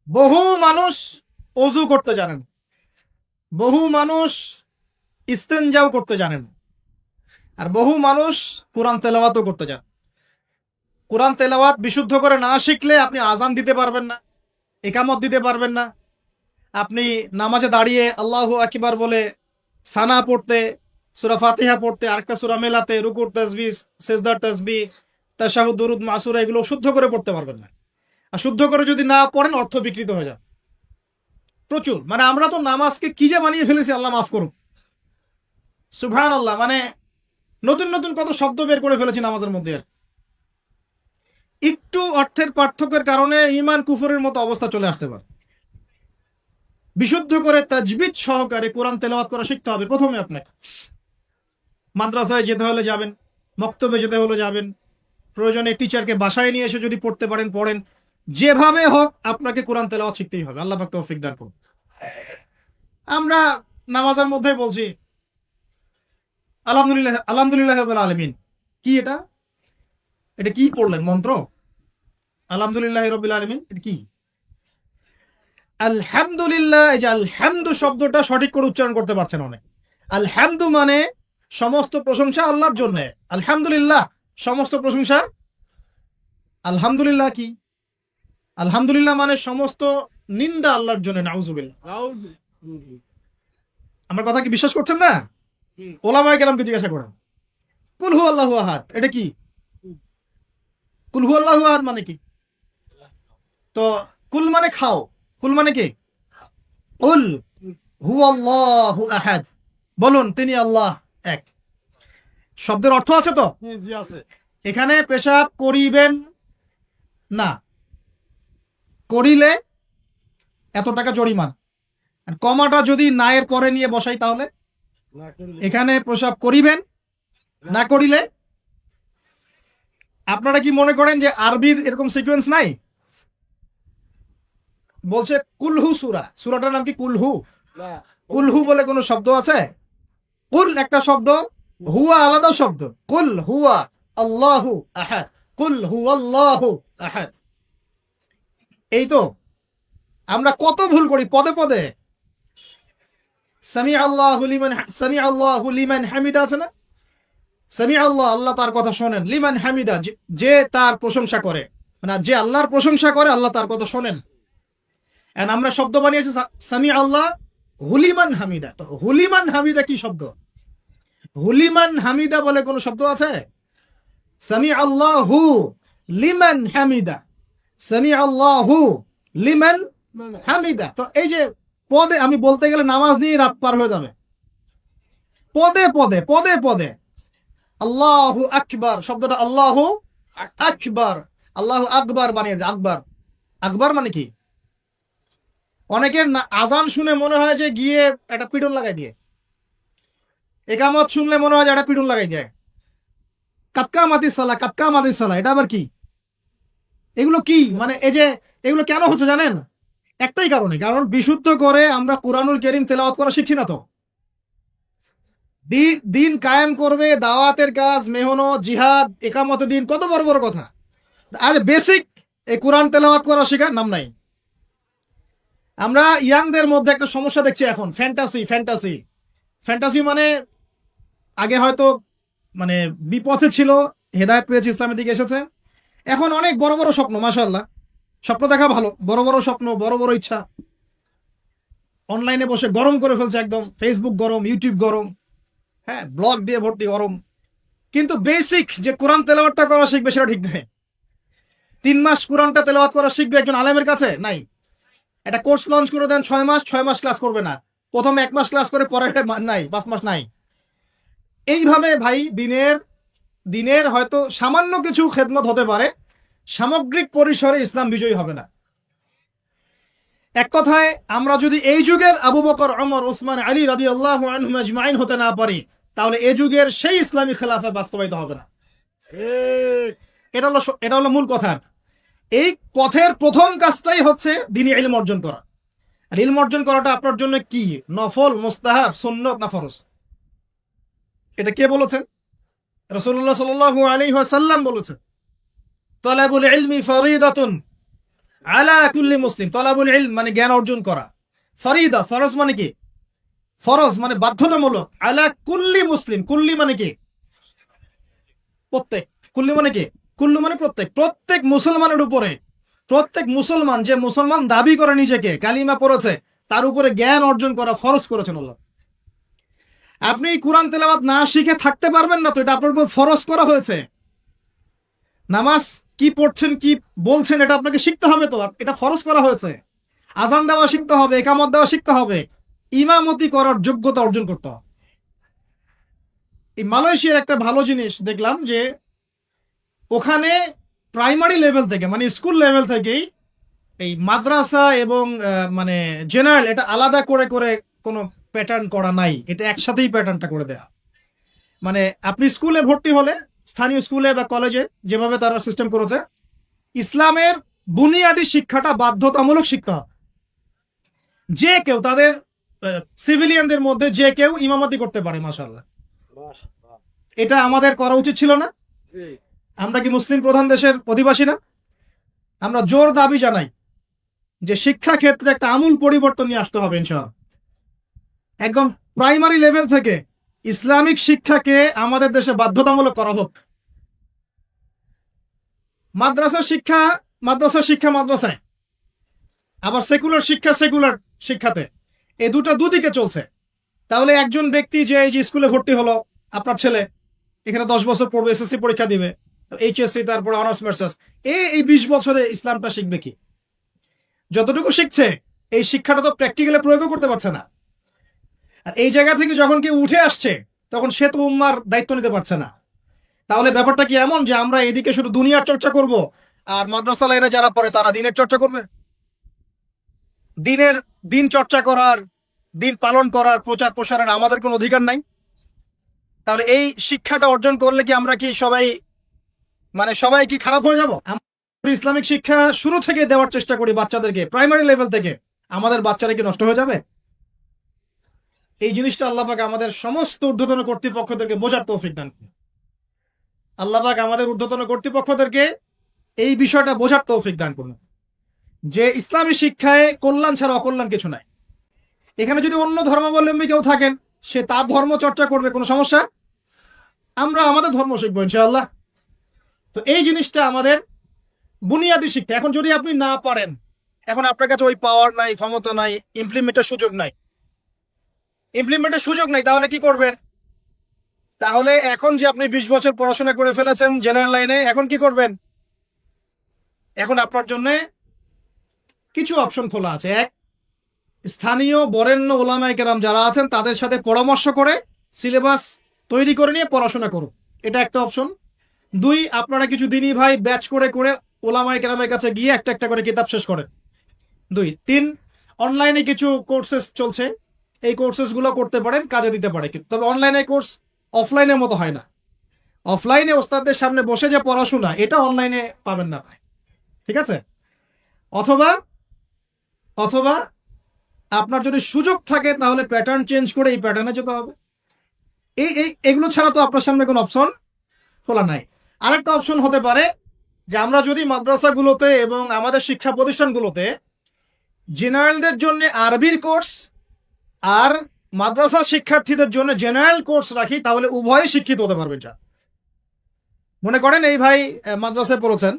বহু মানুষ অজু করতে জানেন, বহু মানুষ ইস্তেনজাও করতে জানেন, আর বহু মানুষ কোরআন তেলাওয়াতও করতে জানেন। কোরআন তেলাওয়াত বিশুদ্ধ করে না শিখলে আপনি আজান দিতে পারবেন না, একামত দিতে পারবেন না, আপনি নামাজে দাঁড়িয়ে আল্লাহু আকবার বলে সানা পড়তে, সূরা ফাতিহা পড়তে, আরেকটা সূরা মেলাতে, রুকুর তাসবিহ, সিজদার তাসবিহ, তাশাহুদ, দুরুদ, মাসুরা এগুলো শুদ্ধ করে পড়তে পারবেন না। আর শুদ্ধ করে যদি না পড়েন অর্থ বিকৃত হয়ে যায় প্রচুর। মানে আমরা তো নামাজকে কি যে বানিয়ে ফেলেছি, আল্লাহ মাফ করুন, সুবহানাল্লাহ। মানে নতুন নতুন কত শব্দ বের করে ফেলেছি নামাজের মধ্যে। একটু অর্থের পার্থক্যের কারণে ঈমান কুফরের মতো অবস্থা চলে আসতে পারে। বিশুদ্ধ করে তাজবিদ সহকারে কোরআন তেলাওয়াত করা শিখতে হবে প্রথমে আপনাকে। মাদ্রাসায় যেতে হলে যাবেন, মক্তবে যেতে হলে যাবেন, প্রয়োজনে টিচারকে বাসায় নিয়ে এসে যদি পড়তে পারেন পড়েন, যেভাবে হোক আপনাকে কোরআন তেলাওয়াত শিখতেই হবে। আল্লাহ পাক তৌফিক দান করুন। আমরা নামাজের মধ্যে বলছি আলহামদুলিল্লাহ, আলহামদুলিল্লাহ রাব্বিল আলামিন। কি এটা? এটা কি পড়লেন মন্ত্র? আলহামদুলিল্লাহ রাব্বিল আলামিন এটা কি? আলহামদুলিল্লাহ, এই যে আলহামদু শব্দটা সঠিক করে উচ্চারণ করতে পারছেন অনেক। আলহামদু মানে সমস্ত প্রশংসা আল্লাহর জন্য। আলহামদুলিল্লাহ সমস্ত প্রশংসা। আলহামদুলিল্লাহ কি? আলহামদুলিল্লাহ মানে সমস্ত নিন্দা আল্লাহর জন্য। নাউজুবিল্লাহ। আমার কথা কি বিশ্বাস করছেন না? ওলামায়ে কেরামকে জিজ্ঞাসা করেন। কুল হু আল্লাহু আহাদ এটা কি? কুল হু আল্লাহু আহাদ মানে কি? তো কুল মানে খাও, কুল মানে কি? কুল হু আল্লাহু আহাদ, বলুন তিনি আল্লাহ এক। শব্দের অর্থ আছে তো? জি আছে। এখানে পেশাব করিবেন না, করিলে এত টাকা জরিমানা। আর কমাটা যদি না এর পরে নিয়ে বসাই তাহলে এখানে প্রসাব করিবেন না করিলে। আপনারা কি মনে করেন যে আরবির এরকম সিকোয়েন্স নাই? বলছে কুলহু সূরা, সূরাটার নাম কি কুলহু? না। কুলহু বলে কোনো শব্দ আছে? কুল একটা শব্দ, হুয়া আলাদা শব্দ। কুল হুয়া আল্লাহু আহাদ, কুল হুয়াল্লাহু আহাদ। এই তো আমরা কত ভুল করি পদে পদে। সামি আল্লাহু লিমান হামিদা আছে না? সামি আল্লাহ, আল্লাহ তার কথা শোনেন, লিমান হামিদা, যে তার প্রশংসা করে, মানে যে আল্লাহর প্রশংসা করে আল্লাহ তার কথা শোনেন। এন্ড আমরা শব্দ বানিয়েছি সামি আল্লাহ হুলিমান হামিদা। তো হুলিমান হামিদা কি শব্দ? হুলিমান হামিদা বলে কোন শব্দ আছে? সামি আল্লাহু লিমান হামিদা, সামি আল্লাহু লিমান হামিদা। তো এই যে পদে, আমি বলতে গেলে নামাজ নিয়ে রাত পার হয়ে যাবে। পদে পদে পদে পদে আল্লাহু আকবার শব্দটা, আল্লাহু আকবার, আল্লাহু আকবার বানিয়ে যায়। আকবার, আকবার মানে কি? অনেকের আজান শুনে মনে হয় যে গিয়ে একটা পিটন লাগাই দিয়ে, একামত শুনলে মনে হয় যে একটা পিটন লাগাই দেয়। কাতকা মাতি সালা, কাতকা মাতি সালা, এটা আবার কি? এগুলো কি মানে এই যে এগুলো কেন হচ্ছে জানেন? একটাই কারণে, কারণ বিশুদ্ধ করে আমরা কুরআনুল কারীম তেলাওয়াত করা শিখছি না। তো দিন কায়েম করবে, দাওয়াতের কাজ, মেহনত, জিহাদ, একামতে দিন, কত বড় বড় কথা। আর বেসিক এই কোরআন তেলাওয়াত করা শেখার নাম নাই। আমরা ইয়াংদের মধ্যে একটা সমস্যা দেখছি এখন, ফ্যান্টাসি। ফ্যান্টাসি ফ্যান্টাসি মানে আগে হয়তো মানে বিপথে ছিল, হেদায়েত পেয়েছে, ইসলামের দিকে এসেছে, এখন অনেক বড় বড় স্বপ্ন। মাশাআল্লাহ, স্বপ্ন দেখা ভালো, বড় বড় স্বপ্ন, বড় বড় ইচ্ছা। অনলাইনে বসে গরম করে ফেলছে একদম, ফেসবুক গরম, ইউটিউব গরম, হ্যাঁ, ব্লগ দিয়ে ভর্তি গরম। কিন্তু বেসিক যে কোরআন তেলাওয়াতটা করা শিখবে সেটা ঠিক নেই। 3 মাস কোরআনটা তেলাওয়াত করা শিখবে একজন আলেমের কাছে নাই। একটা কোর্স লঞ্চ করে দেন, 6 মাস, 6 মাস ক্লাস করবে না, প্রথমে 1 মাস ক্লাস করে পরে নাই, 5 মাস নাই। এইভাবে ভাই দিনের হয়তো সামান্য কিছু খেদমত হতে পারে, সামগ্রিক পরিসরে ইসলাম বিজয়ী হবে না। এক কথায় আমরা যদি এই যুগের আবু বকর, ওমর, ওসমান, আলী রাদিয়াল্লাহু আনহুম আজমাইন হতে না পারি, তাহলে এই যুগের সেই ইসলামী খেলাফা বাস্তবায়িত হবে না। এটা হলো মূল কথা। এই পথের প্রথম কাজটাই হচ্ছে দ্বীনি ইলম অর্জন করা। আর ইলম অর্জন করাটা আপনার জন্য কি? নফল, মুস্তাহাব, সুন্নত না ফরজ? এটা কে বলেছেন? রাসূলুল্লাহ সাল্লাল্লাহু আলাইহি ওয়াসাল্লাম বলেছেন, তালাবুল ইলমি ফরিদাতুন আলা কুল্লি মুসলিম। তালাবুল ইলম মানে জ্ঞান অর্জন করা, ফরিদা ফরজ মানে কি? ফরজ মানে বাধ্যতামূলক, আলা কুল্লি মুসলিম, কুল্লি মানে কি? প্রত্যেক। কুল্লি মানে কি? কুল্লু মানে প্রত্যেক, প্রত্যেক মুসলমানের উপরে, প্রত্যেক মুসলমান যে মুসলমান দাবি করে নিজেকে, কালিমা পড়েছে, তার উপরে জ্ঞান অর্জন করা ফরজ করেছেন আল্লাহ। আপনি কোরআন তেলাওয়াত না শিখে থাকতে পারবেন না, তো এটা আপনার উপর ফরজ করা হয়েছে। নামাজ কি পড়ছেন, কি বলছেন, এটা আপনাকে শিখতে হবে, তো এটা ফরজ করা হয়েছে। আজান দেওয়া শিখতে হবে, একামত দেওয়া শিখতে হবে, ইমামতি করার যোগ্যতা অর্জন করতে হবে। এই মালয়েশিয়ার একটা ভালো জিনিস দেখলাম যে ওখানে প্রাইমারি লেভেল থেকে, মানে স্কুল লেভেল থেকেই এই মাদ্রাসা এবং মানে জেনারেল, এটা আলাদা করে করে কোনো প্যাটার্ন করা নাই, এটা একসাথেই প্যাটার্নটা করে দেয়া। মানে আপনি স্কুলে ভর্তি হলে, স্থানীয় স্কুলে বা কলেজে যেভাবে তারা সিস্টেম করেছে, ইসলামের বুনিয়াদী শিক্ষাটা বাধ্যতামূলক শিক্ষা। যে কেউ, তাদের সিভিলিয়ানদের মধ্যে যে কেউ ইমামতি করতে পারে। মাশাআল্লাহ, এটা আমাদের করা উচিত ছিল না? আমরা কি মুসলিম প্রধান দেশের অধিবাসী না? আমরা জোর দাবি জানাই যে শিক্ষা ক্ষেত্রে একটা আমূল পরিবর্তন নিয়ে আসতে হবে ইনশাআল্লাহ। একদম প্রাইমারি লেভেল থেকে ইসলামিক শিক্ষাকে আমাদের দেশে বাধ্যতামূলক করা হোক। মাদ্রাসার শিক্ষা মাদ্রাসায়, আবার সেকুলার শিক্ষা সেকুলার শিক্ষাতে, এই দুদিকে চলছে। তাহলে একজন ব্যক্তি যে এই যে স্কুলে ভর্তি হলো, আপনার ছেলে এখানে 10 বছর পড়বে, এসএসসি পরীক্ষা দিবে, এইচএসসি, তারপরে অনার্স মাস্টার্স, এই 20 বছরে ইসলামটা শিখবে কি? যতটুকু শিখছে এই শিক্ষাটা তো প্র্যাকটিক্যালি প্রয়োগও করতে পারছে না। আর এই জায়গা থেকে যখন কেউ উঠে আসছে, তখন সে তো উম্মার দায়িত্ব নিতে পারছে না। তাহলে ব্যাপারটা কি এমন যে আমরা এদিকে শুধু দুনিয়ার চর্চা করব, আর মাদ্রাসা লাইনে যারা পড়ে তারা দিনের চর্চা করবে? দিন চর্চা করার, দিন পালন করার, প্রচার প্রসারের আমাদের কোনো অধিকার নাই? তাহলে এই শিক্ষাটা অর্জন করলে কি আমরা কি সবাই কি খারাপ হয়ে যাব? আমরা ইসলামিক শিক্ষা শুরু থেকে দেওয়ার চেষ্টা করি বাচ্চাদেরকে, প্রাইমারি লেভেল থেকে, আমাদের বাচ্চারা কি নষ্ট হয়ে যাবে? এই জিনিসটা আল্লাহ পাক আমাদের সমস্ত ঊর্ধ্বতন কর্তৃপক্ষদেরকে বোঝার তৌফিক দান করুন। আল্লাহ পাক আমাদের ঊর্ধ্বতন কর্তৃপক্ষদেরকে এই বিষয়টা বোঝার তৌফিক দান করুন যে ইসলামী শিক্ষায় কল্যাণ ছাড়া অকল্যাণ কিছু নাই। এখানে যদি অন্য ধর্মাবলম্বী কেউ থাকেন, সে তার ধর্ম চর্চা করবে, কোনো সমস্যা? আমরা আমাদের ধর্ম শিখবো ইনশাআল্লাহ। তো এই জিনিসটা আমাদের বুনিয়াদি শিক্ষা। এখন যদি আপনি না পারেন, এখন আপনার কাছে ওই পাওয়ার নাই, ক্ষমতা নাই, ইমপ্লিমেন্টের সুযোগ নাই, তাহলে কি করবেন? তাহলে এখন যে আপনি 20 বছর পড়াশোনা করে ফেলেছেন জেনারেল লাইনে, এখন কি করবেন? এখন আপনার জন্য কিছু অপশন খোলা আছে। এক, স্থানীয় বরেণ্য ওলামায়ে কেরাম যারা আছেন তাদের সাথে পরামর্শ করে সিলেবাস তৈরি করে নিয়ে পড়াশোনা করুন, এটা একটা অপশন। দুই, আপনারা কিছু দিনী ভাই ব্যাচ করে করে ওলামায়ে কেরামের কাছে গিয়ে একটা একটা করে কিতাব শেষ করেন। দুই। তিন, অনলাইনে কিছু কোর্সেস চলছে, এই কোর্সেসগুলো করতে পারেন, কাজে দিতে পারে। তবে অনলাইনে কোর্স অফলাইনের মতো হয় না। অফলাইনে ওস্তাদদের সামনে বসে যে পড়াশোনা, এটা অনলাইনে পাবেন না ভাই, ঠিক আছে? অথবা অথবা আপনার যদি সুযোগ থাকে তাহলে প্যাটার্ন চেঞ্জ করে এই প্যাটার্নে যেতে হবে। এগুলো ছাড়া তো আপনার সামনে কোনো অপশন খোলা নাই। আরেকটা অপশন হতে পারে যে আমরা যদি মাদ্রাসাগুলোতে এবং আমাদের শিক্ষা প্রতিষ্ঠানগুলোতে জেনারেলদের জন্য আরবির কোর্স আর মাদ্রাসা শিক্ষার্থীদের জন্য জেনারেল কোর্স রাখি, তাহলে উভয়ে শিক্ষিত হতে পারবে। যা মনে করেন এই ভাই মাদ্রাসায় পড়েছেন,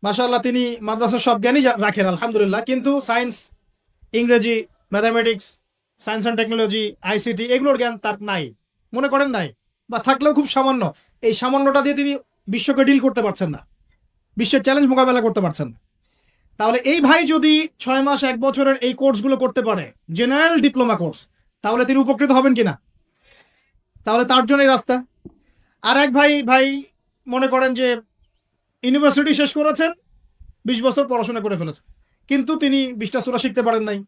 মাশাআল্লাহ, তিনি মাদ্রাসার সব জ্ঞানই রাখেন আলহামদুলিল্লাহ, কিন্তু সায়েন্স, ইংরেজি, mathematics, science and technology, ICT এগুলোর জ্ঞান তার নাই, মনে করেন নাই, বা থাকলেও খুব সামান্য। এই সামান্যটা দিয়ে তিনি বিশ্বকে ডিল করতে পারছেন না, বিশ্বের চ্যালেঞ্জ মোকাবেলা করতে পারছেন না। তাহলে এই ভাই যদি 6 মাস 1 বছরের এই কোর্সগুলো করতে পারে, জেনারেল ডিপ্লোমা কোর্স, তাহলে তিনি উপকৃত হবেন কিনা? তাহলে তার জন্যই রাস্তা। আর এক ভাই মনে করেন যে ইউনিভার্সিটি শেষ করেছেন, 20 বছর পড়াশোনা করে ফেলেছেন, কিন্তু তিনি 20টা সূরা শিখতে পারেন নাই,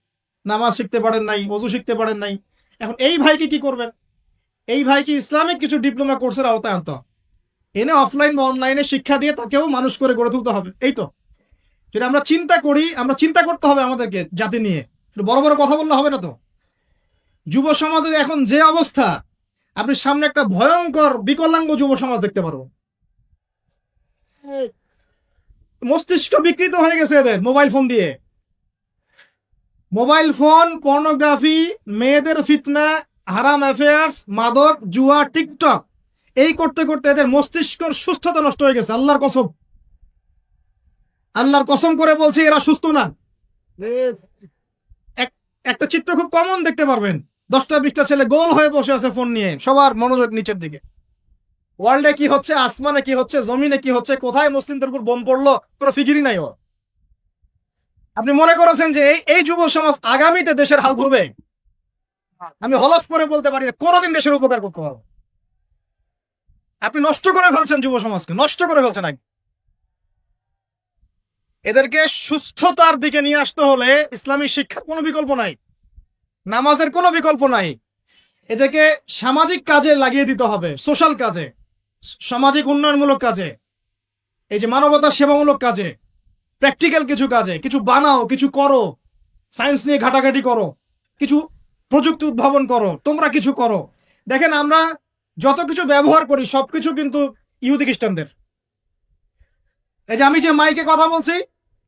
নামাজ শিখতে পারেন নাই, ওযু শিখতে পারেন নাই। এখন এই ভাইকে কি করবেন? এই ভাইকে ইসলামিক কিছু ডিপ্লোমা কোর্সের আওতায় আনতে হবে, এনে অফলাইন বা অনলাইনে শিক্ষা দিয়ে তাকেও মানুষ করে গড়ে তুলতে হবে। এই তো, যদি আমরা চিন্তা করি, আমরা চিন্তা করতে হবে আমাদেরকে জাতি নিয়ে, বড় বড় কথা বললে হবে না তো। যুব সমাজের এখন যে অবস্থা, আপনি সামনে একটা ভয়ঙ্কর বিকলাঙ্গ যুব সমাজ দেখতে পারবো। মস্তিষ্ক বিকৃত হয়ে গেছে এদের মোবাইল ফোন দিয়ে। মোবাইল ফোন, পর্নোগ্রাফি, মেয়েদের ফিতনা, হারাম অ্যাফেয়ার্স, মাদক, জুয়া, টিকটক, এই করতে করতে এদের মস্তিষ্কর সুস্থতা নষ্ট হয়ে গেছে। আল্লাহর কসম করে বলছি, এরা সুস্থ না। একটা চিত্র খুব কমন দেখতে পারবেন, 10টা 20টা ছেলে গোল হয়ে বসে আছে ফোন নিয়ে, সবার মনোযোগ নিচের দিকে। ওয়ার্ল্ডে কি হচ্ছে, আসমানে কি হচ্ছে, জমিনে কি হচ্ছে, কোথায় মুসলিমদের উপর বোম পড়লো, কোনো ফিকিরই নাই ওর। আপনি মনে করেছেন যে এই যুব সমাজ আগামীতে দেশের হাল ধরবে? আমি হলফ করে বলতে পারি না কোনোদিন দেশের উপকার করতে পারবো। আপনি নষ্ট করে ফেলছেন যুব সমাজকে, নষ্ট করে ফেলছেন। এদেরকে সুস্থতার দিকে নিয়ে আসতে হলে ইসলামী শিক্ষার কোনো বিকল্প নাই, নামাজের কোনো বিকল্প নাই। এদেরকে সামাজিক কাজে লাগিয়ে দিতে হবে, সোশ্যাল কাজে, সামাজিক উন্নয়নমূলক কাজে, এই যে মানবতা সেবামূলক কাজে, প্র্যাকটিক্যাল কিছু কাজে, কিছু বানাও, কিছু করো, সায়েন্স নিয়ে ঘাটাঘাটি করো, কিছু প্রযুক্তি উদ্ভাবন করো, তোমরা কিছু করো। দেখেন আমরা যত কিছু ব্যবহার করি সবকিছু কিন্তু ইহুদি খ্রিস্টানদের। এই যে আমি যে মাইকে কথা বলছি,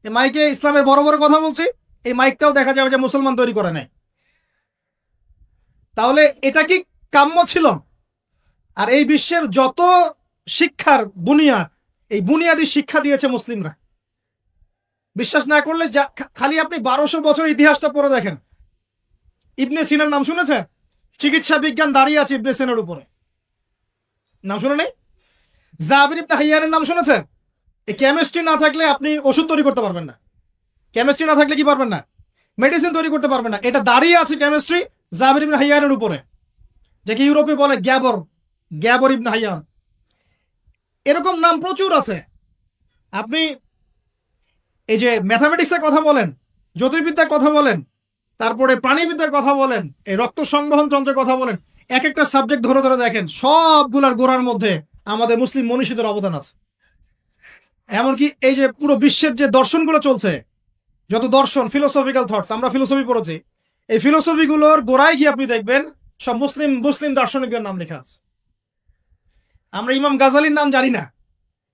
এই মাইকে ইসলামের বড় বড় কথা বলছি, এই মাইকটাও দেখা যাবে যে মুসলমান তৈরি করে নেয়। তাহলে এটা কি কাম্য ছিল? আর এই বিশ্বের যত শিক্ষার বুনিয়াদ, এই বুনিয়াদি শিক্ষা দিয়েছে মুসলিমরা। বিশ্বাস না করলে খালি আপনি 1200 বছর ইতিহাসটা পড়ে দেখেন। ইবনে সিনার নাম শুনেছেন? চিকিৎসা বিজ্ঞান দাঁড়িয়ে আছে ইবনে সিনার উপরে, নাম শুনে নেই? জাবির ইবনে হাইয়ানের নাম শুনেছেন? এই কেমিস্ট্রি না থাকলে আপনি ওষুধ তৈরি করতে পারবেন না। কেমিস্ট্রি না থাকলে কি পারবেন না? মেডিসিন তৈরি করতে পারবেন না। এটা দাঁড়িয়ে আছে কেমিস্ট্রি জাবির ইবনে হাইয়ানের উপরে, যাকে ইউরোপে বলে গ্যাবর ইবনে হাইয়ান। এরকম নাম প্রচুর আছে। আপনি এই যে ম্যাথামেটিক্সের কথা বলেন, জ্যোতির্বিদ্যার কথা বলেন, তারপরে প্রাণীবিদ্যার কথা বলেন, এই রক্ত সংবহন তন্ত্রের কথা বলেন, এক একটা সাবজেক্ট ধরে ধরে দেখেন, সবগুলার গোড়ার মধ্যে আমাদের মুসলিম মনীষীদের অবদান আছে। এমনকি এই যে পুরো বিশ্বের যে দর্শনগুলো চলছে, যত দর্শন, ফিলোসফিক্যাল থটস, আমরা ফিলোসফি পড়েছি, এই ফিলোসফিগুলোর গোড়ায় গিয়ে আপনি দেখবেন সব মুসলিম দার্শনিকদের নাম লেখা আছে। আমরা ইমাম গাজালির নাম জানি না,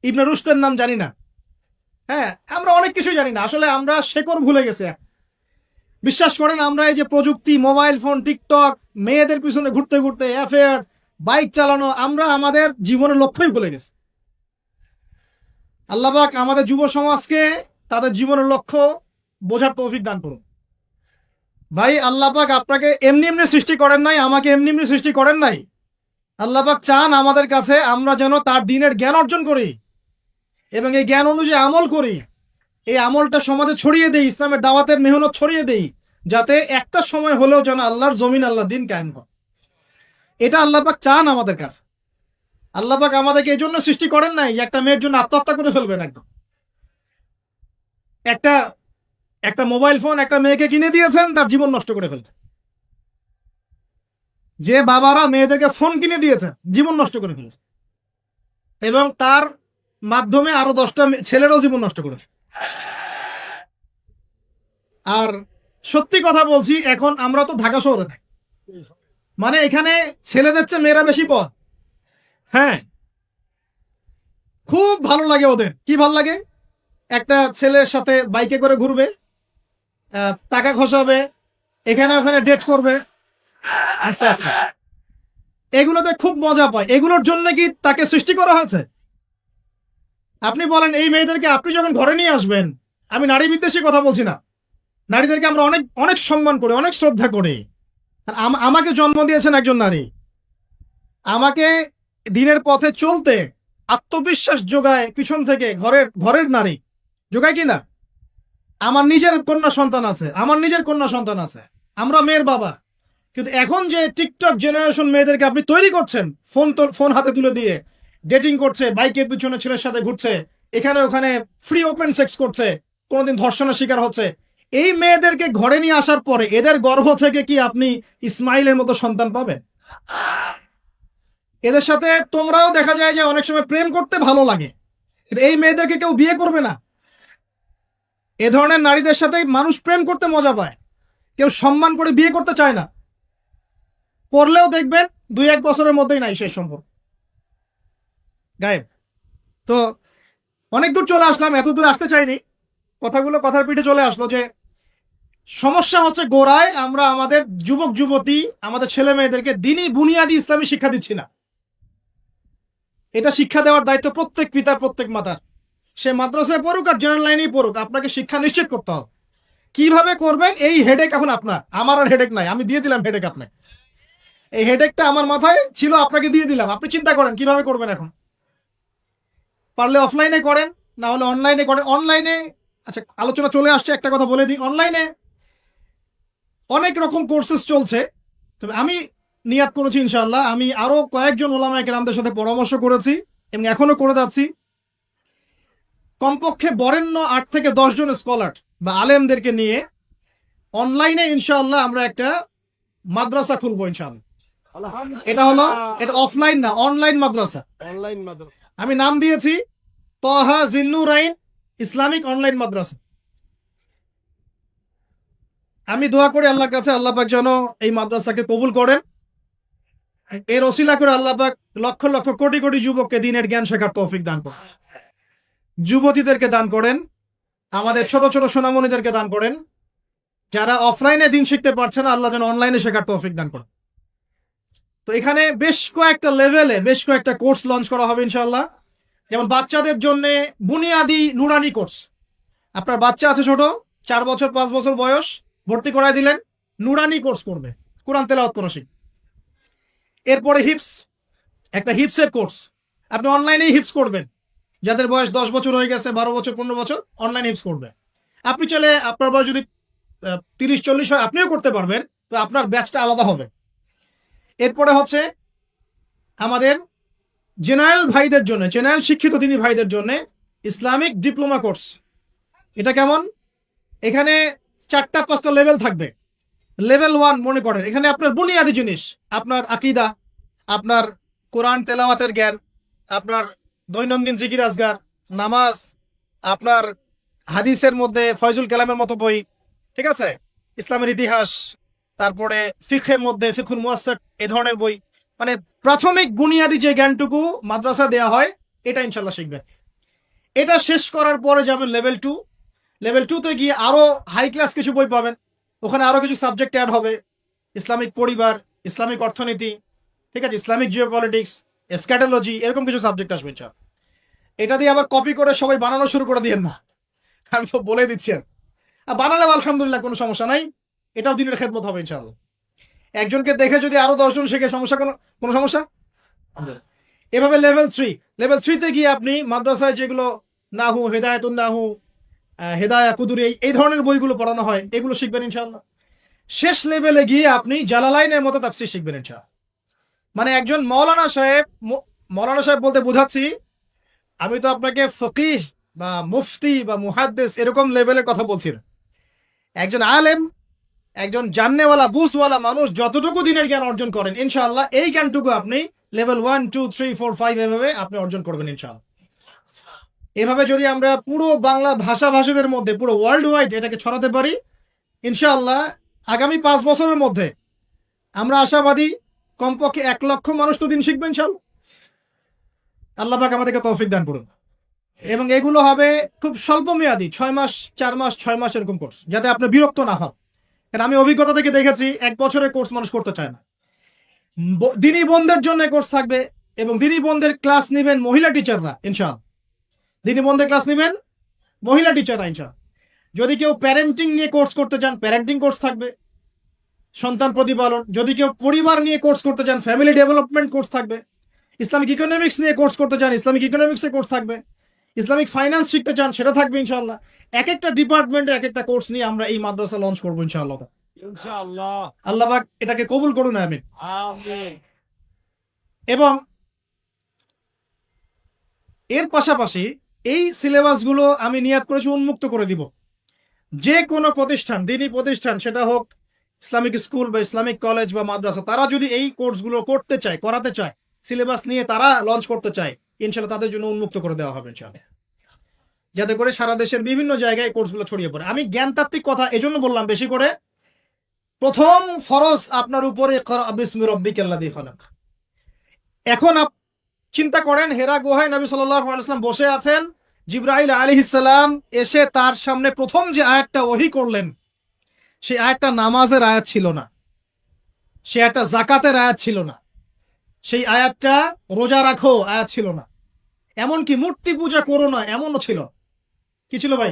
ইবনে রুশদের নাম জানি না। হ্যাঁ, আমরা অনেক কিছু জানি না। আসলে আমরা শেকড় ভুলে গেছি। বিশ্বাস করেন আমরা এই যে প্রযুক্তি, মোবাইল ফোন, টিকটক, মেয়েদের পিছনে ঘুরতে ঘুরতে, অ্যাফেয়ার, বাইক চালানো, আমরা আমাদের জীবনের লক্ষ্যই ভুলে গেছি। আল্লাহ পাক আমাদের যুব সমাজকে তাদের জীবনের লক্ষ্য বোঝার তৌফিক দান করুন। ভাই, আল্লাহ পাক আপনাকে এমনি এমনি সৃষ্টি করেন নাই, আমাকে এমনি এমনি সৃষ্টি করেন নাই। আল্লাহ পাক চান আমাদের কাছে আমরা যেন তার দ্বীনের জ্ঞান অর্জন করি এবং এই জ্ঞান অনুযায়ী আমল করি। এই আমলটা সমাজে ছড়িয়ে দেই, ইসলামের দাওয়াতের মেহনত ছড়িয়ে দেই, যাতে একটা সময় হলেও যেন আল্লাহর জমিন, আল্লাহ দিন কায়েম হয়। এটা আল্লাহ পাক চান আমাদের কাছে। আল্লাহ পাক আমাদেরকে এই জন্য সৃষ্টি করেন নাই যে একটা মেয়ের জন্য আত্মহত্যা করে ফেলবেন। একদম একটা একটা মোবাইল ফোন একটা মেয়েকে কিনে দিয়েছেন, তার জীবন নষ্ট করে ফেলছে। যে বাবারা মেয়েদেরকে ফোন কিনে দিয়েছেন, জীবন নষ্ট করে ফেলেছে এবং তার মাধ্যমে আরো 10টা ছেলেরও জীবন নষ্ট করেছে। আর সত্যি কথা বলছি, এখন আমরা তো ঢাকা শহরে থাকি, মানে এখানে ছেলেদের চেয়ে মেয়েরা বেশি পথ। হ্যাঁ, খুব ভালো লাগে ওদের। কি ভালো লাগে? একটা ছেলের সাথে বাইকে করে ঘুরবে, টাকা খসাবে, এখানে ওখানে ডেট করবে, আস্তে আস্তে। এগুলোতে খুব মজা পায়। এগুলোর জন্য কি তাকে সৃষ্টি করা হয়েছে? আপনি বলেন, এই মেয়েদেরকে আপনি যখন ঘরে নিয়ে আসবেন, আমি নারী বিদ্বেষী কথা বলছি না, নারীদেরকে আমরা অনেক অনেক সম্মান করি, অনেক শ্রদ্ধা করি। আর আমাকে জন্ম দিয়েছেন একজন নারী, আমাকে দিনের পথে চলতে আত্মবিশ্বাস যোগায় পিছন থেকে ঘরের নারী যোগায় কিনা। আমার নিজের কন্যা সন্তান আছে, আমরা মেয়ের বাবা। কিন্তু এখন যে টিকটক জেনারেশন মেয়েদেরকে আপনি তৈরি করছেন, ফোন হাতে তুলে দিয়ে ডেটিং করছে, বাইকের পিছনে ছেলের সাথে ঘুরছে, এখানে ওখানে ফ্রি ওপেন সেক্স করছে, কোনোদিন ধর্ষণের শিকার হচ্ছে। এই মেয়েদেরকে ঘরে নিয়ে আসার পরে এদের গর্ভ থেকে কি আপনি ইসমাইলের মতো সন্তান পাবেন? এদের সাথে তোমরাও দেখা যায় যে অনেক সময় প্রেম করতে ভালো লাগে, এই মেয়েদেরকে কেউ বিয়ে করবে না। এ ধরনের নারীদের সাথে মানুষ প্রেম করতে মজা পায়, কেউ সম্মান করে বিয়ে করতে চায় না। করলেও দেখবেন 2-1 বছরের মধ্যেই নাই সেই সম্পর্ক, গায়েব। তো অনেক দূর চলে আসলাম, এত দূর আসতে চাইনি, কথার পিঠে চলে আসলো যে সমস্যা হচ্ছে গোড়ায় আমরা আমাদের যুবক যুবতী, আমাদের ছেলে মেয়েদেরকে দিনই বুনিয়াদি ইসলামী শিক্ষা দিচ্ছি না। এটা শিক্ষা দেওয়ার দায়িত্ব প্রত্যেক পিতার, প্রত্যেক মাতার। সে মাদ্রাসায় পড়ুক আর জেনারেল লাইনেই পড়ুক, আপনাকে শিক্ষা নিশ্চিত করতে হবে। কিভাবে করবেন এই হেডেক এখন আপনার, আমার আর হেডেক নাই, আমি দিয়ে দিলাম হেডেক আপনাকে। এই হেডেকটা আমার মাথায় ছিল, আপনাকে দিয়ে দিলাম, আপনি চিন্তা করেন কিভাবে করবেন। এখন পারলে অফলাইনে করেন, না হলে অনলাইনে করেন। অনলাইনে, আচ্ছা আলোচনা চলে আসছে, একটা কথা বলে দিই, অনলাইনে অনেক রকম কোর্সেস চলছে। তবে আমি নিয়াত করেছি ইনশাআল্লাহ, আমি আরো কয়েকজন ওলামায়ে কেরামদের সাথে পরামর্শ করেছি এবং এখনো করে যাচ্ছি। কমপক্ষে বরেণ্য 8 থেকে 10 জন স্কলার বা আলেমদেরকে নিয়ে অনলাইনে ইনশাআল্লাহ আমরা একটা মাদ্রাসা খুলবো ইনশাআল্লাহ। এটা অফলাইন না, অনলাইন মাদ্রাসা। অনলাইন মাদ্রাসা আমি নাম দিয়েছি তহা জিন্নুরাইন ইসলামিক অনলাইন মাদ্রাসা। আমি দোয়া করি আল্লাহর কাছে, আল্লাহ পাক যেন এই মাদ্রাসাকে কবুল করেন। এর ওসিলা করে আল্লাহ পাক লক্ষ লক্ষ কোটি কোটি যুবককে দ্বীনের জ্ঞান শেখার তৌফিক দান করেন, যুবতীদেরকে দান করেন, আমাদের ছোট ছোট সোনামণিদেরকে দান করেন। যারা অফলাইনে দিন শিখতে পারছে না, আল্লাহ যেন অনলাইনে শেখার তৌফিক দান করেন। তো এখানে বেশ কয়েকটা লেভেলে বেশ কয়েকটা কোর্স লঞ্চ করা হবে ইনশাআল্লাহ। যেমন বাচ্চাদের জন্য বুনিয়াদি নুরানি কোর্স। আপনার বাচ্চা আছে ছোট, 4 বছর 5 বছর বয়স, ভর্তি করায় দিলেন, নুরানি কোর্স করবে, কোরআন তেলাওয়াত করা শিখবে। এরপরে একটা হিপসের কোর্স, আপনি অনলাইনেই হিপস করবেন। যাদের বয়স 10 বছর হয়ে গেছে, 12 বছর 15 বছর, অনলাইন হিপস করবে। আপনি চাইলে আপনার বয়স যদি 30-40 হয়, আপনিও করতে পারবেন, তো আপনার ব্যাচটা আলাদা হবে। এরপরে হচ্ছে আমাদের জেনারেল ভাইদের জন্য, জেনারেল শিক্ষিত তিনি ভাইদের জন্য ইসলামিক ডিপ্লোমা কোর্স। এটা কেমন? এখানে 4-5টা লেভেল থাকবে। লেভেল 1 মনে করেন, এখানে আপনার বুনিয়াদি জিনিস, আপনার আকীদা, আপনার কোরআন তেলাওয়াতের জ্ঞান, আপনার দৈনন্দিন জিকির আজগার, নামাজ, আপনার হাদিসের মধ্যে ফয়জুল কালামের মতো বই, ঠিক আছে, ইসলামের ইতিহাস, তারপরে ফিকহের মধ্যে ফিকহুল মুয়াসসার, এই ধরনের বই। মানে প্রাথমিক বুনিয়াদি যে জ্ঞানটুকু মাদ্রাসা দেয়া হয়, এটা ইনশাল্লাহ শিখবেন। এটা শেষ করার পরে যাবেন লেভেল 2। লেভেল 2 তে গিয়ে আরো হাই ক্লাস কিছু বই পাবেন, ওখানে আরো কিছু সাবজেক্ট অ্যাড হবে, ইসলামিক পরিবার, ইসলামিক অর্থনীতি, ঠিক আছে, ইসলামিক জিওপলিটিক্স, এসক্যাটোলজি, এরকম কিছু সাবজেক্ট আসবে ইনশাআল্লাহ। এটা দিয়ে আবার কপি করে সবাই বানানো শুরু করে দিয়েন না, আমি তো বলে দিচ্ছি। আর বানালে আলহামদুলিল্লাহ, কোনো সমস্যা নাই, এটাও দিনের খেদমত হবে ইনশাআল্লাহ। একজনকে দেখে যদি আরো 10 জন শেখে, সমস্যা কোনো সমস্যা? এভাবে লেভেল 3 তে গিয়ে আপনি মাদ্রাসায় যেগুলো নাহু, হেদায়েতুন নাহু, হেদায়া কুদুরি, এই ধরনের বইগুলো পড়ানো হয়, এগুলো শিখবেন ইনশাআল্লাহ। শেষ লেভেলে গিয়ে আপনি জালালাইনের মতো তাফসীর শিখবেন ইনশাআল্লাহ। মানে একজন মৌলানা সাহেব বলতে বোঝাচ্ছি, আমি তো আপনাকে ফকিহ বা মুফতি বা মুহাদ্দিস এরকম লেভেলের কথা বলছি না। একজন আলেম, একজন জাননেওয়ালা, বুঝওয়ালা মানুষ যতটুকু দিনের জ্ঞান অর্জন করেন ইনশাআল্লাহ, এই জ্ঞানটুকু আপনি লেভেল 1, 2, 3, 4, 5 এভাবে আপনি অর্জন করবেন ইনশাআল্লাহ। এভাবে যদি আমরা পুরো বাংলা ভাষাভাষীদের মধ্যে পুরো ওয়ার্ল্ড ওয়াইড এটাকে ছড়াতে পারি ইনশাআল্লাহ, আগামী 5 বছরের মধ্যে আমরা আশাবাদী কমপক্ষে 1 লক্ষ মানুষ তো দিন শিখবেন ইনশাআল্লাহ। আল্লাহ পাক আমাদেরকে তৌফিক দান করুন। এবং এগুলো হবে খুব স্বল্প মেয়াদি, 6 মাস, 4 মাস, 6 মাস এরকম কোর্স, যাতে আপনি বিরক্ত না হন। কারণ আমি অভিজ্ঞতা থেকে দেখেছি 1 বছরের কোর্স মানুষ করতে চায় না। দিনী বোনদের জন্য কোর্স থাকবে, এবং দিনী বোনদের ক্লাস নেবেন মহিলা টিচাররা ইনশাআল্লাহ। দিনী বোনদের ক্লাস নেবেন মহিলা টিচাররা ইনশাআল্লাহ। যদি কেউ প্যারেন্টিং নিয়ে কোর্স করতে চান, প্যারেন্টিং কোর্স থাকবে, সন্তান প্রতিপালন। যদি কেউ পরিবার নিয়ে কোর্স করতে চান, ফ্যামিলি ডেভেলপমেন্ট কোর্স থাকবে। ইসলামিক ইকোনমিক্স নিয়ে কোর্স করতে চান, ইসলামিক ইকোনমিক্সের কোর্স থাকবে। ইসলামিক ফাইন্যান্স শিখতে চান, সেটা থাকবে ইনশাআল্লাহ। এক একটা ডিপার্টমেন্টের এক একটা কোর্স নিয়ে আমরা এই মাদ্রাসা লঞ্চ করবো ইনশাআল্লাহ। ইনশাআল্লাহ। আল্লাহ পাক এটাকে কবুল করুন, আমিন। আমিন। এবং এর পাশাপাশি এই সিলেবাসগুলো আমি নিয়াত করেছি উন্মুক্ত করে দিব। যে কোনো প্রতিষ্ঠান, দিনী প্রতিষ্ঠান, সেটা হোক ইসলামিক স্কুল বা ইসলামিক কলেজ বা মাদ্রাসা, তারা যদি এই কোর্সগুলো করতে চায়, করাতে চায়, সিলেবাস নিয়ে তারা লঞ্চ করতে চায়, ইনশাআল্লাহ তাদের জন্য উন্মুক্ত করে দেওয়া হবে ইনশাআল্লাহ, যাতে করে সারা দেশের বিভিন্ন জায়গায় কোর্সগুলো ছড়িয়ে পড়ে। আমি জ্ঞানতাত্ত্বিক কথা এজন্য বললাম বেশি করে, প্রথম ফরজ আপনার উপরে ইকরা বিসমি রাব্বিকাল্লাযী খালাক। এখন চিন্তা করেন, হেরা গুহায় নবী সাল্লাল্লাহু আলাইহি ওয়াসাল্লাম বসে আছেন, জিবরাইল আলাইহিস সালাম এসে তার সামনে প্রথম যে আয়াতটা ওহী করলেন, সেই আয়াতটা নামাজের আয়াত ছিল না, সেই আয়াতটা যাকাতের আয়াত ছিল না, সেই আয়াতটা রোজা রাখো আয়াত ছিল না, এমনকি মূর্তি পূজা করো না এমনও ছিল। কি ছিল ভাই?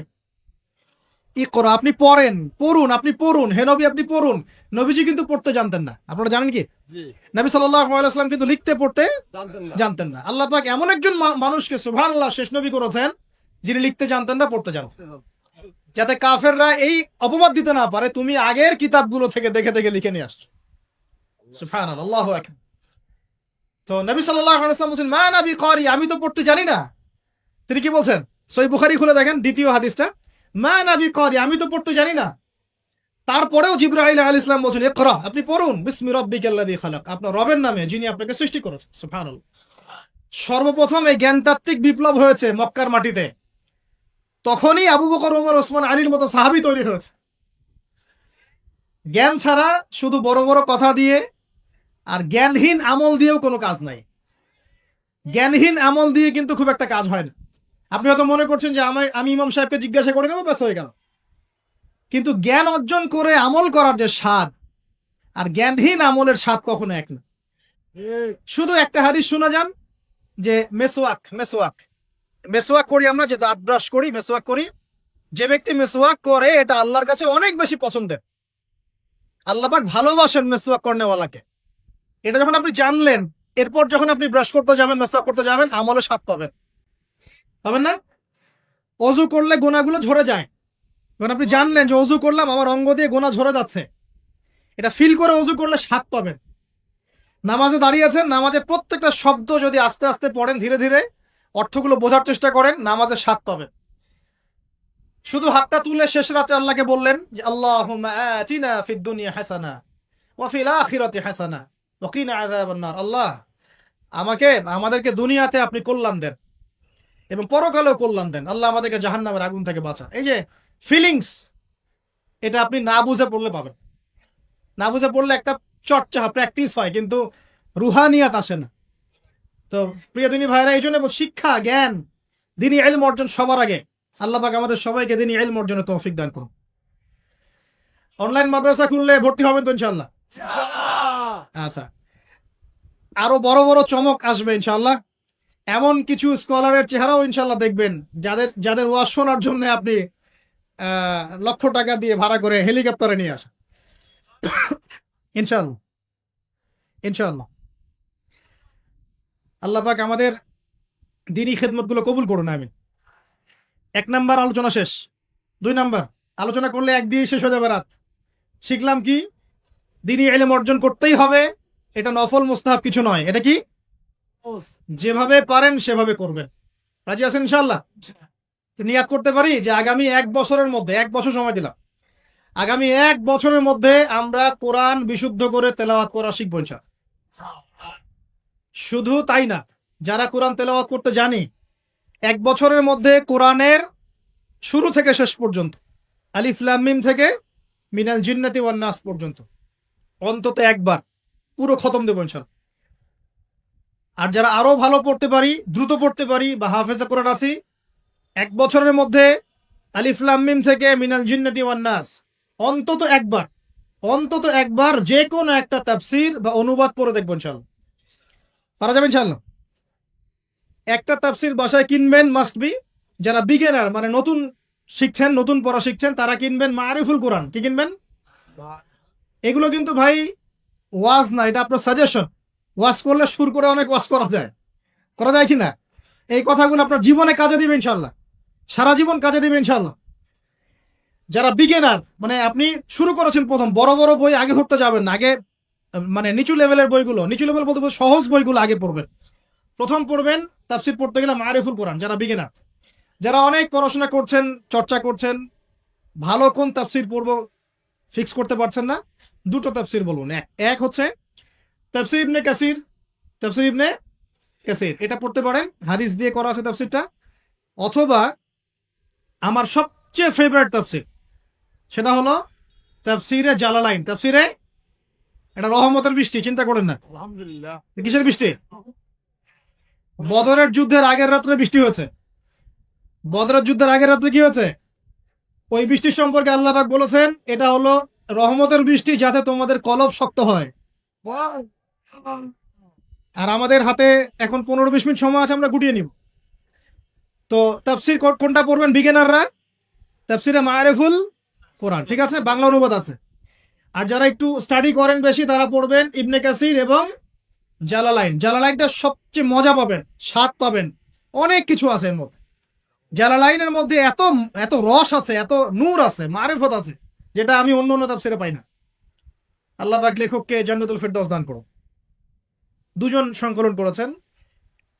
ইকরা, আপনি পড়ুন, আপনি পড়ুন, হে নবী আপনি পড়ুন। নবীজি কিন্তু পড়তে জানতেন না, আপনারা জানেন কি? জি। নবী সাল্লাল্লাহু আলাইহি ওয়াসাল্লাম কিন্তু লিখতে পড়তে জানতেন না। জানতেন না। আল্লাহ পাক এমন একজন মানুষকে সুবহানাল্লাহ শেষ নবী করেছেন, যিনি লিখতে জানতেন না, পড়তে জানতেন, যাতে কাফেররা এই অপবাদ দিতে না পারে তুমি আগের কিতাবগুলো থেকে দেখে দেখে লিখে নিয়ে আসছো। সুবহানাল্লাহ, আল্লাহু আকবার। তো নবী সাল্লাল্লাহু আলাইহি ওয়াসাল্লাম বলেন, মা নবী ক্বারি, আমি তো পড়তে জানি না। তিনি কি বলছেন? সহিহ বুখারী খুলে দেখেন, দ্বিতীয় হাদিসটা, মা নবী ক্বারি, আমি তো পড়তে জানি না। তারপরেও জিবরাইল আলাইহিস সালাম বলেন, ইকরা, আপনি পড়ুন, বিসমি রাব্বিকাল্লাযী খালাক, আপনার রবের নামে যিনি আপনাকে সৃষ্টি করেছেন। সুবহানাল্লাহ। সর্বপ্রথম এই জ্ঞানতাত্ত্বিক বিপ্লব হয়েছে মক্কার মাটিতে, তখনই আবু বকর, ওমর, ওসমান, আলীর মতো সাহাবী তৈরি হয়েছে। জ্ঞান ছাড়া শুধু বড় বড় কথা দিয়ে আর জ্ঞানহীন আমল দিয়েও কোনো কাজ নাই। জ্ঞানহীন আমল দিয়ে কিন্তু খুব একটা কাজ হয় না। আপনি হয়তো মনে করছেন যে আমি ইমাম সাহেবকে জিজ্ঞাসা করে নেবো, ব্যাস হয়ে গেল। কিন্তু জ্ঞান অর্জন করে আমল করার যে স্বাদ, আর জ্ঞানহীন আমলের স্বাদ কখনো এক না। শুধু একটা হাদিস শোনা যান যে মেসওয়াক করি আমরা, যে দাঁত ব্রাশ করি, মেসওয়াক করি, যে ব্যক্তি মেসওয়াক করে এটা আল্লাহর কাছে অনেক বেশি পছন্দের। আল্লাহ পাক ভালোবাসেন মেসওয়াক করনেওয়ালাকে। এটা যখন আপনি জানলেন, এরপর যখন আপনি ব্রাশ করতে যাবেন, মেসওয়াক করতে যাবেন, আমলে স্বাদ পাবেন না? অজু করলে গোনাগুলো ঝরে যায়, যখন আপনি জানলেন যে অজু করলাম, আমার অঙ্গ দিয়ে গোনা ঝরে যাচ্ছে, এটা ফিল করে অজু করলে স্বাদ পাবেন। নামাজে দাঁড়িয়ে আছেন, নামাজের প্রত্যেকটা শব্দ যদি আস্তে আস্তে পড়েন, ধীরে ধীরে অর্থগুলো বোঝার চেষ্টা করেন, নামাজের স্বাদ পাবেন। শুধু হাতটা তুলে শেষ রাতে আল্লাহকে বললেন যে আল্লাহুম্মা আতিনা ফিদ দুনিয়া হাসানা ওয়া ফিল আখিরাতি হাসানা ওয়া কিনা আযাবান নার। আল্লাহ, আমাদেরকে দুনিয়াতে আপনি কল্যাণ দেন এবং পরকালেও কল্যাণ দেন। আল্লাহ, আমাদেরকে জাহান্নামের আগুন থেকে বাঁচান। এই যে ফিলিংস, এটা আপনি না বুঝে পড়লে পাবেন। না বুঝে পড়লে একটা চর্চা, প্র্যাকটিস হয়, কিন্তু রুহানিয়াত আসে না। তো প্রিয় দিনী ভাইরা, এই জন্য শিক্ষা, জ্ঞান, দিনী ইলম অর্জন সবার আগে। আল্লাহ পাক আমাদের সবাইকে দিনী ইলম অর্জনের তৌফিক দান করুন। অনলাইন মাদ্রাসা খুললে ভর্তি হবেন তো ইনশাল্লাহ? আচ্ছা, আরো বড় বড় চমক আসবে ইনশাল্লাহ। এমন কিছু স্কলারের চেহারাও ইনশাল্লাহ দেখবেন যাদের যাদের ওয়াজ শোনার জন্য আপনি লক্ষ টাকা দিয়ে ভাড়া করে হেলিকপ্টারে নিয়ে আসেন। ইনশাল্লাহ, ইনশাল্লাহ। আল্লাহ পাক আমাদের দিনী খেদমতগুলো কবুল করুন। আমি 1 নাম্বার আলোচনা শেষ। 2 নাম্বার আলোচনা করলে এক দিয়ে শেষ হয়ে যাবে রাত। শিখলাম কি? দিনী ইলম অর্জন করতেই হবে, এটা নফল মুস্তাহাব কিছু নয়। এটা কি? যেভাবে পারেন সেভাবে করবেন। রাজি আছেন ইনশাআল্লাহ? নিয়াত করতে পারি যে আগামী 1 বছরের মধ্যে, 1 বছর সময় দিলাম, আগামী 1 বছরের মধ্যে আমরা কোরআন বিশুদ্ধ করে তেলাওয়াত করা শিখবো ইনশাআল্লাহ। শুধু তাই না, যারা কোরআন তেলাওয়াত করতে জানি, 1 বছরের মধ্যে কোরআনের শুরু থেকে শেষ পর্যন্ত, আলিফ লাম মিম থেকে মিনাল জিন্নাতি ওয়ান নাস পর্যন্ত অন্তত একবার পুরো খতম দেব ইনশাআল্লাহ। আর যারা আরো ভালো পড়তে পারি, দ্রুত পড়তে পারি বা হাফেজা কোরআন আছি, 1 বছরের মধ্যে আলিফ লাম মিম থেকে মিনাল জিন্নাতি ওয়ান নাস অন্তত একবার যে কোনো একটা তাফসীর বা অনুবাদ পড়ে দেখব ইনশাআল্লাহ। পারা যাবে ইনশাআল্লাহ। একটা তাফসীর বাসায় কিনবেন, মাস্ট বি। যারা বিগিনার মানে নতুন শিখছেন, নতুন পড়া শিখছেন, তারা কিনবেন মারিফুল কোরআন। কি কিনবেন? এগুলো কিন্তু ভাই ওয়াজ না, এটা আপনার সাজেশন। ওয়াজ করলে সুর করে অনেক ওয়াজ করা যায় কি না? এই কথাগুলো আপনার জীবনে কাজে দিবে ইনশাআল্লাহ, সারা জীবন কাজে দিবে ইনশাআল্লাহ। যারা বিগিনার মানে আপনি শুরু করেছেন প্রথম, বড় বড় বই আগে ধরতে যাবেন না, আগে মানে নিচু লেভেলের বইগুলো, নিচু লেভেল বলতে সহজ বইগুলো আগে পড়বেন। প্রথম পড়বেন তাফসীর পড়তে গেলে মারিফুল কোরআন। যারা বিগিনার, যারা অনেক পড়াশোনা করছেন, চর্চা করছেন, ভালো কোন তাফসীর পড়বো ফিক্স করতে পারছেন না, 2টো তাফসীর বলুন। এক হচ্ছে তাফসীর ইবনে কাসির, এটা পড়তে পারেন, হাদিস দিয়ে করা আছে তাফসীরটা। অথবা আমার সবচেয়ে ফেভারিট তাফসীর, সেটা হলো তাফসীরে জালালাইন। তাফসীরে এটা রহমতের বৃষ্টি, চিন্তা করেন না। আলহামদুলিল্লাহ। কিসের বৃষ্টি? বদরের যুদ্ধের আগের রাত্রে বৃষ্টি হয়েছে। বদরের যুদ্ধের আগের রাত্রে কি হয়েছে? ওই বৃষ্টির সম্পর্কে আল্লাহ পাক বলেছেন এটা হলো রহমতের বৃষ্টি, যাতে তোমাদের কলব শক্ত হয়। আর আমাদের হাতে এখন 15-20 মিনিট সময় আছে, আমরা গুটিয়ে নিব। তো তাফসীর কোনটা পড়বেন বিগিনাররা? তাফসীরে মারিফুল কোরআন, ঠিক আছে, বাংলা অনুবাদ আছে। আর যারা একটু স্টাডি করেন বেশি, তারা পড়বেন ইবনে কাসির এবং জালালাইন। জালালাইনটা সবচেয়ে মজা পাবেন, স্বাদ পাবেন, অনেক কিছু আছে এর মধ্যে। জালালাইনের মধ্যে এত এত রস আছে, এত নূর আছে, মারিফত আছে, যেটা আমি অন্য অন্য তাফসীরে পাই না। আল্লাহ পাক লেখককে জান্নাতুল ফেরদাউস দান করুন। 2 জন সংকলন করেছেন।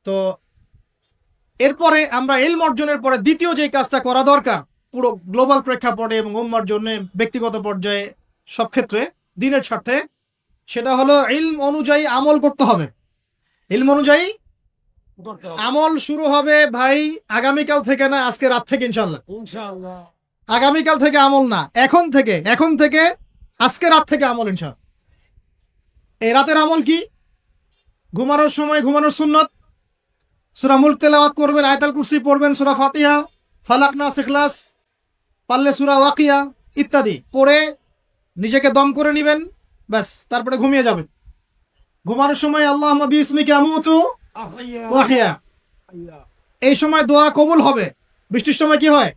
তো এরপরে আমরা ইলম অর্জনের পরে দ্বিতীয় যে কাজটা করা দরকার পুরো গ্লোবাল প্রেক্ষাপটে এবং উম্মার জন্য, ব্যক্তিগত পর্যায়ে, সব ক্ষেত্রে দ্বীনের স্বার্থে, সেটা হলো ইলম অনুযায়ী আমল করতে হবে। ইলম অনুযায়ী আমল শুরু হবে ভাই আগামীকাল থেকে না, আজকে রাত থেকে ইনশাআল্লাহ। ইনশাআল্লাহ। আগামীকাল থেকে আমল না, এখন থেকে আজকে রাত থেকে আমল ইনশাআল্লাহ। এই রাতের আমল কি? ঘুমানোর সময় ঘুমানোর সুন্নত, সূরা মুলক তেলাওয়াত করবেন, আয়াতুল কুরসি পড়বেন, সূরা ফাতিহা, ফালাক, নাস, ইখলাস, পারলে সূরা ওয়াকিয়া ইত্যাদি পড়ে নিজেকে দম করে নেবেন, ব্যাস, তারপরে ঘুমিয়ে যাবেন। ঘুমানোর সময় আল্লাহুম্মা বিইসমিকা আমুতু ওয়া আহইয়া, এই সময় দোয়া কবুল হবে। বৃষ্টির সময় কি হয়?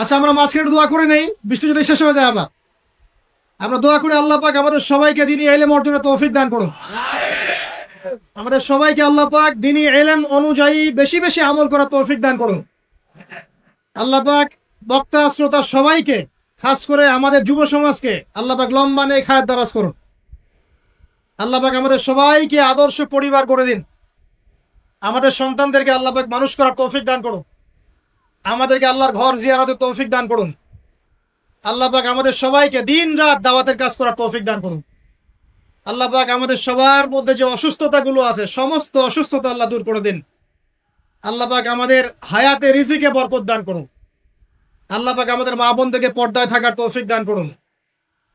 আচ্ছা, আমরা মাঝখানে দোয়া করে নেই, বৃষ্টি যদি শেষ হয়ে যায় আবার আমরা দোয়া করে আল্লাহ পাক আমাদের সবাইকে দ্বীনি ইলম অর্জনের তৌফিক দান করুন। আমাদের সবাইকে আল্লাহ পাক দ্বীনি ইলম অনুযায়ী বেশি বেশি আমল করার তৌফিক দান করুন। আল্লাহ পাক বক্তা শ্রোতা সবাইকে, খাস করে আমাদের যুব সমাজকে আল্লাহ পাক লম্বা নেক হায়াত দারাজ করুন। আল্লাহ পাক আমাদের সবাইকে আদর্শ পরিবার করে দিন। আমাদের সন্তানদেরকে আল্লাহ পাক মানুষ করার তৌফিক দান করুন। আমাদেরকে আল্লাহর ঘর জিয়ারতের তৌফিক দান করুন। আল্লাহ পাক আমাদের সবাইকে দিন রাত দাওয়াতের কাজ করার তৌফিক দান করুন। আল্লাহ পাক আমাদের সবার মধ্যে যে অসুস্থতাগুলো আছে, সমস্ত অসুস্থতা আল্লাহ দূর করে দিন। আল্লাহ পাক আমাদের হায়াতে রিজিকে বরকত দান করুন। আল্লাহ পাক আমাদের মা বোনদেরকে পর্দায় থাকার তৌফিক দান করুন।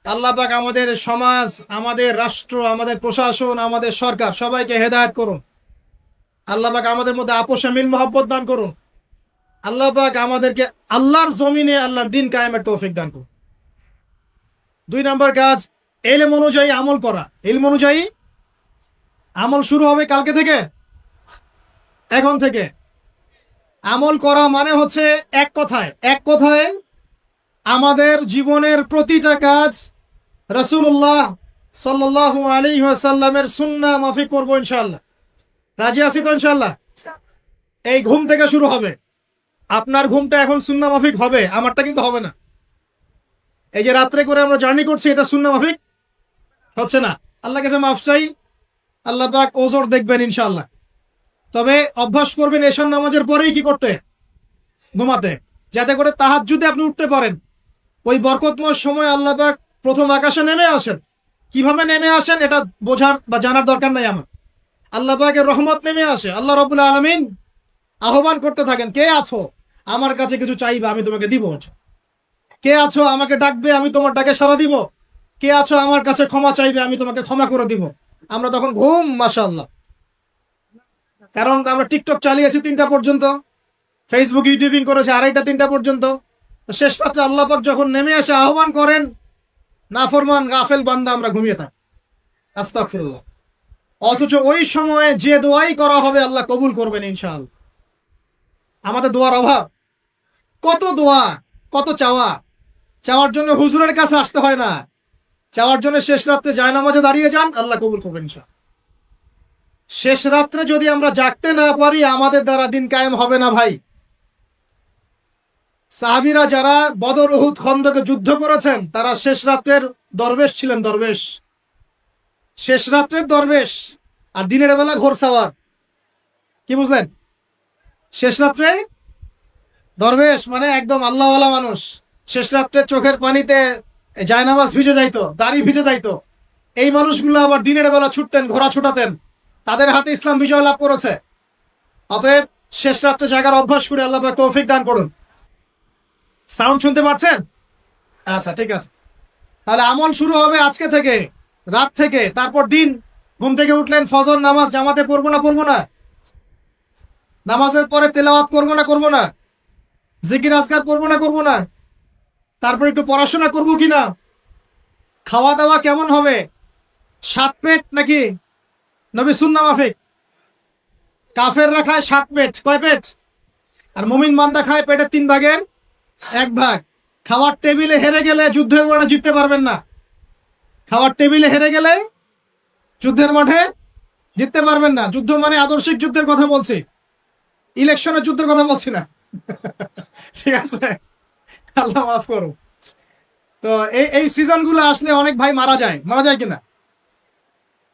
আল্লাহ পাক আমাদের সমাজ, আমাদের রাষ্ট্র, আমাদের প্রশাসন, আমাদের সরকার সবাইকে হেদায়েত করুন। আল্লাহ পাক আমাদের মধ্যে আপোষে মিল মহব্বত দান করুন। আল্লাহ পাক আমাদেরকে আল্লাহর জমিনে আল্লাহর দিন কায়েমের তৌফিক দান করুন। 2 নাম্বার কাজ ইলম অনুযায়ী আমল করা। ইলম অনুযায়ী আমল শুরু হবে কালকে থেকে, এখন থেকে। আমল করা মানে হচ্ছে এক কথায় আমাদের জীবনের প্রতিটা কাজ রাসূলুল্লাহ সাল্লাল্লাহু আলাইহি ওয়াসাল্লামের সুন্নাহ মাফিক করবো ইনশাআল্লাহ। রাজি আছি তো ইনশাআল্লাহ? এই ঘুম থেকে শুরু হবে। আপনার ঘুমটা এখন সুন্নাহ মাফিক হবে, আমারটা কিন্তু হবে না। এই যে রাত্রে করে আমরা জার্নি করছি, এটা সুন্নাহ মাফিক হচ্ছে না। আল্লাহ কাছে মাফ চাই, আল্লাহ পাক ওজর দেখবেন ইনশাআল্লাহ। তবে অভ্যাস করবেন এশার নামাজের পরেই কি করতে, ঘুমাতে, যাতে করে তাহাজ্জুদে আপনি উঠতে পারেন। ওই বরকতময় সময় আল্লাহ পাক প্রথম আকাশে নেমে আসেন। কিভাবে নেমে আসেন এটা বোঝার বা জানার দরকার নাই আমার। আল্লাহ পাকের রহমত নেমে আসে। আল্লাহ রাব্বুল আলামিন আহ্বান করতে থাকেন, কে আছো আমার কাছে কিছু চাইবে আমি তোমাকে দিব, কে আছো আমাকে ডাকবে আমি তোমার ডাকে সাড়া দিব, কে আছো আমার কাছে ক্ষমা চাইবে আমি তোমাকে ক্ষমা করে দিব। আমরা তখন ঘুম, মাশাআল্লাহ। কারণ আমরা টিকটক চালিয়েছি 3টা পর্যন্ত, ফেসবুক ইউটিউবিং করেছে 2:30 3টা পর্যন্ত। শেষ রাত্রে আল্লাহ পাক যখন নেমে আসে আহ্বান করেন, নাফরমান গাফেল বান্দা আমরা ঘুমিয়ে থাকি। আস্তাগফিরুল্লাহ। অথচ ওই সময়ে যে দোয়াই করা হবে আল্লাহ কবুল করবেন ইনশাআল্লাহ। আমাদের দোয়ার অভাব, কত দোয়া, কত চাওয়া। চাওয়ার জন্য হুজুরের কাছে আসতে হয় না, চাওয়ার জন্য শেষ রাত্রে জায়নামাজে দাঁড়িয়ে যান, আল্লাহ কবুল করবেন ইনশাআল্লাহ। শেষ রাত্রে যদি আমরা জাগতে না পারি আমাদের দ্বারা দিন কায়েম হবে না ভাই। সাহাবীরা যারা বদর উহুদ খন্দকে যুদ্ধ করেছেন তারা শেষ রাত্রের দরবেশ ছিলেন, দরবেশ, শেষ রাত্রের দরবেশ। আর দিনের বেলা ঘোরসাওয়ার। কি বুঝলেন? শেষ রাত্রে দরবেশ মানে একদম আল্লাহওয়ালা মানুষ। শেষ রাত্রে চোখের পানিতে জায়নামাজ ভিজে যাইতো, দাড়ি ভিজে যাইতো। এই মানুষগুলো আবার দিনের বেলা ছুটতেন, ঘোড়া ছুটাতেন, তাদের হাতে ইসলাম বিজয় লাভ করেছে। অতএব শেষ রাত্রে জাগার অভ্যাস করে আল্লাহ পাক তৌফিক দান করুন। সাউন্ড শুনতে পাচ্ছেন? আচ্ছা, ঠিক আছে। তাহলে আমল শুরু হবে আজকে থেকে, রাত থেকে। তারপর দিন ঘুম থেকে উঠলেন, ফজর নামাজ জামাতে পড়বো না, নামাজের পরে তেলাওয়াত করবো না, জিকির আজকার করবো না, তারপর একটু পড়াশোনা করবো কিনা, খাওয়া দাওয়া কেমন হবে, 7 পেট নাকি নবী সুন্নাহ মাফিক? কাফেররা খায় 7 পেট, কয় পেট? আর মুমিন বান্দা খায় পেটের 3 ভাগের 1 ভাগ। খাওয়ার টেবিলে হেরে গেলে যুদ্ধের মাঠে জিততে পারবেন না। খাওয়ার টেবিলে হেরে গেলে যুদ্ধের মাঠে জিততে পারবেন না। যুদ্ধ মানে আদর্শিক যুদ্ধের কথা বলছি, ইলেকশনের যুদ্ধের কথা বলছি না। ঠিক আছে, আল্লাহ মাফ করো। তো এই সিজনগুলো আসলে অনেক ভাই মারা যায় কিনা?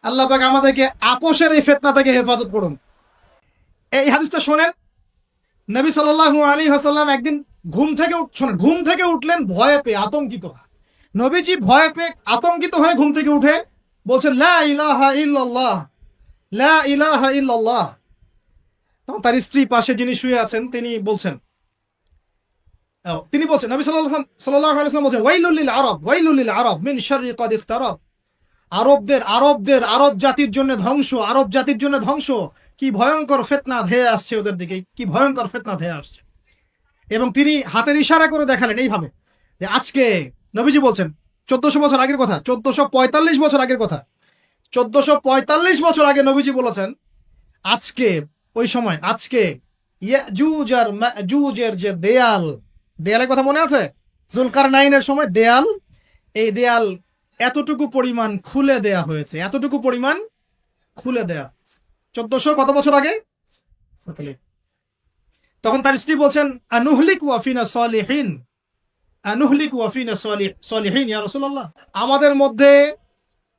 আল্লাহ পাক আমাদেরকে আপোষের এই ফিতনা থেকে হেফাজত করুন। এই হাদিসটা শোনেন, নবী সাল্লাল্লাহু আলাইহি ওয়াসাল্লাম একদিন ঘুম থেকে উঠলেন ভয়ে পেয়ে, আতঙ্কিত। নবীজি ভয়ে পেয়ে আতঙ্কিত হয়ে ঘুম থেকে উঠে বলছেন, লা ইলাহা ইল্লাল্লাহ, লা ইলাহা ইল্লাল্লাহ। তখন তার স্ত্রী পাশে যিনি শুয়ে আছেন তিনি বলছেন নবী সাল্লাল্লাহু আলাইহি ওয়াসাল্লাম বলছেন, ওয়াইলুল লিল আরব মিন শাররি ক্বাদ ইখতারাব। আরব জাতির জন্য ধ্বংস, কি ভয়ঙ্কর ফিতনা ধেয়ে আসছে ওদের দিকে, কি ভয়ঙ্কর ফিতনা ধেয়ে আসছে। এবং তিনি হাতের ইশারা করে দেখালেন এইভাবে যে আজকে, নবীজি বলছেন 1400 বছর আগের কথা, 1445 বছর আগের কথা, 1445 বছর আগে নবীজি বলেছেন আজকে, ওই সময় আজকে ইয়াজুজ আর মাজুজের যে দেয়ালের কথা মনে আছে? জুলকারনাইনের সময় দেয়াল, এই দেয়াল এতটুকু পরিমাণ খুলে দেয়া হয়েছে, 1400 কত বছর আগে? তখন তার স্ত্রী বলছেন, আনুহলিকু ওয়াফিনা সলিহিন ইয়া রাসূলুল্লাহ, আমাদের মধ্যে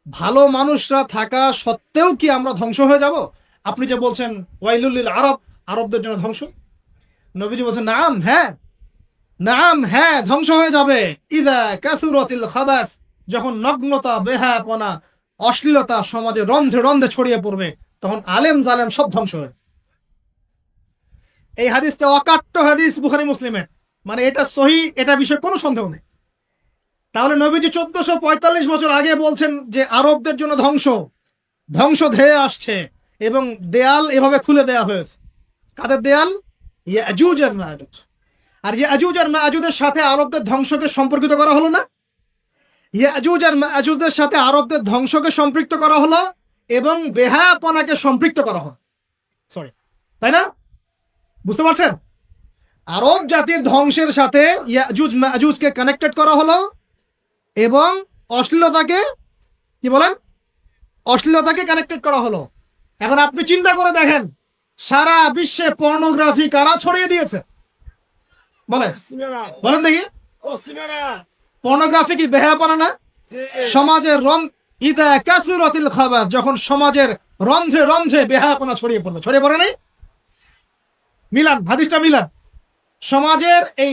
ভালো মানুষরা থাকা সত্ত্বেও কি আমরা ধ্বংস হয়ে যাব? আপনি যে বলছেন ওয়াইলুল লিল আরব, আরবদের জন্য ধ্বংস। নবীজি বলছেন, নাম হ্যাঁ ধ্বংস হয়ে যাবে। ইদা কাসুরাতিল খাবাস, যখন নগ্নতা, বেহায়াপনা, অশ্লীলতা সমাজে রন্ধে রন্ধে ছড়িয়ে পড়বে, তখন আলেম জালেম সব ধ্বংস হয়। এই হাদিসটা অকাট্য হাদিস বুখারী মুসলিমের, মানে এটা সহি, এটা বিষয়ে কোনো সন্দেহ নেই। তাহলে নবীজি 1445 বছর আগে বলছেন যে আরবদের জন্য ধ্বংস ধেয়ে আসছে, এবং দেয়াল এভাবে খুলে দেয়া হয়েছে। কাদের দেয়াল? ইয়াজুজ আর মাজুজ। আর ইয়াজুজ আর মাজুজের সাথে আরবদের ধ্বংসকে সম্পর্কিত করা হলো না। ইয়াজুজ আর মাজুজদের সাথে আরবদের ধ্বংসকে সম্পৃক্ত করা হলো এবং বেহায়াপনাকে সম্পৃক্ত করা হলো। সরি, তাই না? বুঝতে পারছেন? আরব জাতির ধ্বংসের সাথে ইয়াজুজ মাজুজকে কানেক্টেড করা হলো এবং অশ্লীলতাকে, কি বলেন, অশ্লীলতাকে কানেক্টেড করা হলো। এখন আপনি চিন্তা করে দেখেন, সারা বিশ্বে পর্নোগ্রাফি কারা ছড়িয়ে দিয়েছে? বলেন সিনেমা বলেন দেখি। ও সিনেমা পর্নোগ্রাফি কি বেহায়াপনা না? সমাজের ইদা কাসুরাতিল খাবাত, যখন সমাজের রন্ধ্রে রন্ধ্রে বেহায়াপনা ছড়িয়ে পড়লো, ছড়িয়ে পড়ে নাই? মিলান, হাদিসটা মিলান। সমাজের এই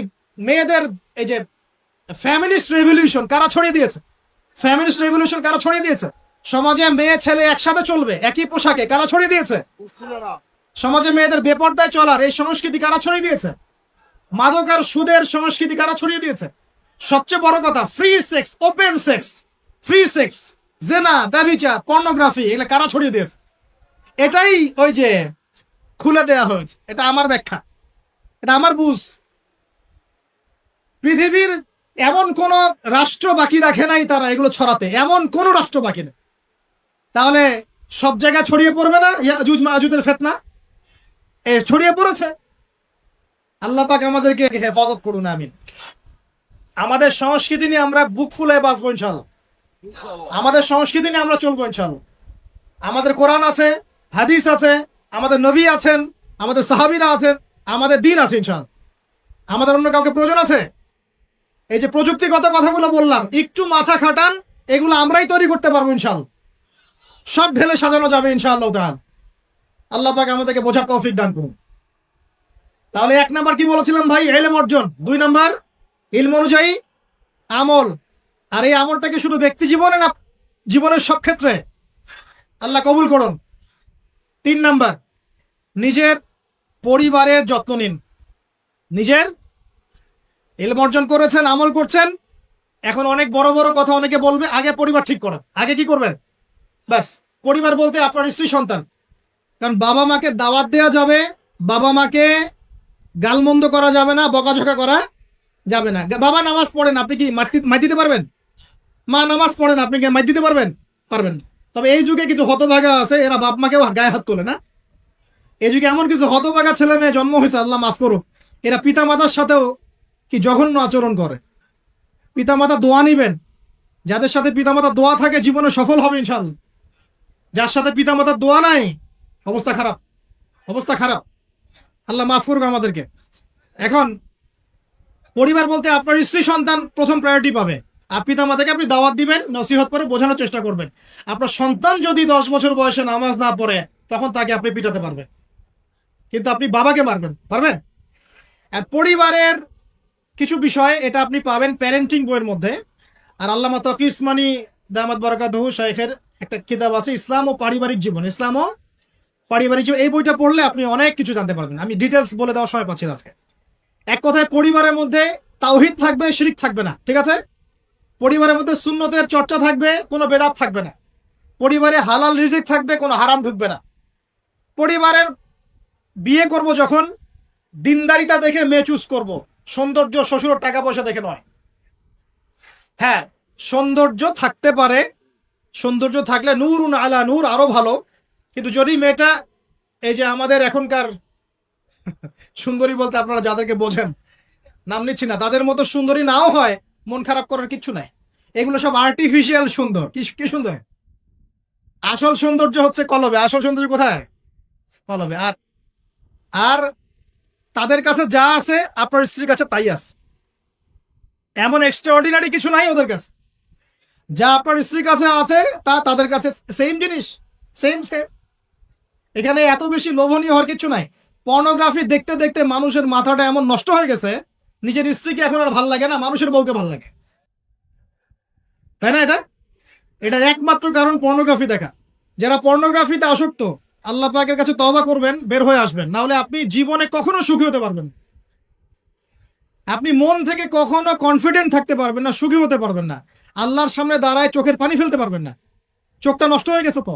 মেয়েদের এই যে ফ্যামিলিস্ট রেভলিউশন কারা ছড়িয়ে দিয়েছে? ফ্যামিলিস্ট রেভলিউশন কারা ছড়িয়ে দিয়েছে? সমাজে মেয়ে ছেলে একসাথে চলবে একই পোশাকে কারা ছড়িয়ে দিয়েছে? সিনেমা সমাজে মেয়েদের বেপর্দায় চলার এই সংস্কৃতি কারা ছড়িয়ে দিয়েছে? মাদক আর সুদের সংস্কৃতি কারা ছড়িয়ে দিয়েছে? সবচেয়ে বড় কথা, free sex, open sex, free sex, জেনা, ব্যভিচার, পর্নোগ্রাফি, এগুলো কারা ছড়িয়ে দিয়েছে? এটাই ওই যে খুলে দেয়া হয়েছে। এটা আমার ব্যাখ্যা, এটা আমার বুঝ। পৃথিবীর এমন কোন রাষ্ট্র বাকি রাখে নাই তারা এগুলো ছড়াতে, এমন কোন রাষ্ট্র বাকি নেই। তাহলে সব জায়গায় ছড়িয়ে পড়বে না ইয়াজুজ মাজুজের ফিতনা? ছড়িয়ে পড়েছে। আল্লাহ পাক আমাদেরকে হেফাজত করুন, আমিন। আমাদের সংস্কৃতি নিয়ে আমরা বুক ফুলে বাঁচবো ইনশাআল্লাহ। আমাদের সংস্কৃতি নিয়ে আমরা চলবো ইনশাআল্লাহ। আমাদের কোরআন আছে, হাদিস আছে, আমাদের নবী আছেন, আমাদের সাহাবীরা আছেন, আমাদের দিন আছে ইনশাআল্লাহ। আমাদের অন্য কাউকে প্রয়োজন আছে? এই যে প্রযুক্তিগত কথাগুলো বললাম, একটু মাথা খাটান, এগুলো আমরাই তৈরি করতে পারবো ইনশাআল্লাহ। সব ঢেলে সাজানো যাবে ইনশাআল্লাহ তাআলা। আল্লাহ পাক আমাদেরকে বোঝার তৌফিক দান করুন। তাহলে 1 নাম্বার কি বলেছিলাম ভাই? ইলম অর্জন। 2 নাম্বার ইলম অনুযায়ী আমল। আর এই আমলটাকে শুধু ব্যক্তি জীবনে না, জীবনের সব ক্ষেত্রে আল্লাহ কবুল করুন। 3 নাম্বার নিজের পরিবারের যত্ন নিন। নিজের ইলম অর্জন করেছেন, আমল করছেন, এখন অনেক বড় বড় কথা অনেকে বলবে, আগে পরিবার ঠিক করেন। আগে কি করবেন? ব্যাস, পরিবার বলতে আপনার স্ত্রী সন্তান। কারণ বাবা মাকে দাওয়াত দেওয়া যাবে, বাবা মাকে গালমন্দ করা যাবে না, বকাঝকা করা যাবে না। বাবা নামাজ পড়েন, আপনি কি মাই দিতে পারবেন? মা নামাজ পড়েন, আপনি কি মাই দিতে পারবেন? পারবেন। তবে এই যুগে কিছু হতভাগা আছে, এরা বাপ মাকেও গায়ে হাত তোলে না। এই যুগে এমন কিছু হতভাগা ছেলে মেয়ে জন্ম হয়েছে, আল্লাহ মাফ করুক, এরা পিতা মাতার সাথেও কি জঘন্য আচরণ করে। পিতা মাতা দোয়া নিবেন, যাদের সাথে পিতা মাতার দোয়া থাকে জীবনে সফল হবে ইনশাআল্লাহ। যার সাথে পিতা মাতার দোয়া নাই, অবস্থা খারাপ, অবস্থা খারাপ। আল্লাহ মাফ করুক আমাদেরকে। এখন পরিবার বলতে আপনার স্ত্রী সন্তান প্রথম প্রায়োরিটি পাবে। আর পিতা মাতাকে আপনি দাওয়াত দিবেন, নসিহত করে বোঝানোর চেষ্টা করবেন। আপনার সন্তান যদি 10 বছর বয়সে নামাজ না পড়ে, তখন তাকে আপনি পিটাতে পারবেন, কিন্তু আপনি বাবাকে মারবেন পারবেন? আর পরিবারের কিছু বিষয় এটা আপনি পাবেন প্যারেন্টিং বইয়ের মধ্যে। আর আল্লামা তকি উসমানী দামাত বারাকাতুহু শাইখের একটা কিতাব আছে, ইসলাম ও পারিবারিক জীবন। ইসলাম ও পারিবারিক জীবন, এই বইটা পড়লে আপনি অনেক কিছু জানতে পারবেন। আমি ডিটেলস বলে দেওয়ার সময় পাচ্ছি না আজকে। এক কথায়, পরিবারের মধ্যে তাওহীদ থাকবে, শিরক থাকবে না, ঠিক আছে? পরিবারের মধ্যে সুন্নতের চর্চা থাকবে, কোনো বেদাত থাকবে না। পরিবারে হালাল রিজিক থাকবে, কোনো হারাম ঢুকবে না। পরিবারের বিয়ে করব যখন, দিনদারিতা দেখে মেয়ে চুজ করব, সৌন্দর্য শ্বশুর টাকা পয়সা দেখে নয়। হ্যাঁ, সৌন্দর্য থাকতে পারে, সৌন্দর্য থাকলে নূরুন আলা নূর, আরো ভালো। কিন্তু যদি মেয়েটা এই যে আমাদের এখনকার সুন্দরী বলতে আপনারা যাদেরকে বোঝেন, নাম নিচ্ছি না, তাদের মতো সুন্দরী নাও হয়, মন খারাপ করার কিচ্ছু নাই। এগুলো সব আর্টিফিশিয়াল সুন্দর। কি সুন্দর? আসল সৌন্দর্য হচ্ছে কলবে। আসল সৌন্দর্য কোথায়? কলবে। আর আর তাদের কাছে যা আছে আপনার স্ত্রীর কাছে তাই আছে। এমন এক্সট্রাঅর্ডিনারি কিছু নাই ওদের কাছে। যা আপনার স্ত্রীর কাছে আছে তা তাদের কাছে সেম জিনিস, সেম সেম। এখানে এত বেশি লোভনীয় হওয়ার কিছু নাই। পর্নোগ্রাফি দেখতে দেখতে মানুষের মাথাটা এমন নষ্ট হয়ে গেছে, নিজের স্ত্রীকে এখন আর ভাল লাগে না, মানুষের বউকে ভাল লাগে, তাই না? এটার একমাত্র কারণ পর্নোগ্রাফি দেখা। যারা পর্নোগ্রাফিতে আসক্ত, আল্লাহ পাকের কাছে তওবা করবেন, বের হয়ে আসবেন, না হলে আপনি জীবনে কখনো সুখী হতে পারবেন। আপনি মন থেকে কখনো কনফিডেন্ট থাকতে পারবেন না, সুখী হতে পারবেন না। আল্লাহর সামনে দাঁড়ায় চোখের পানি ফেলতে পারবেন না, চোখটা নষ্ট হয়ে গেছে। তো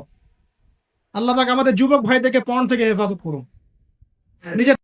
আল্লাহ পাক আমাদের যুবক ভাইদেরকে পর্ন থেকে হেফাজত করুন। নিজের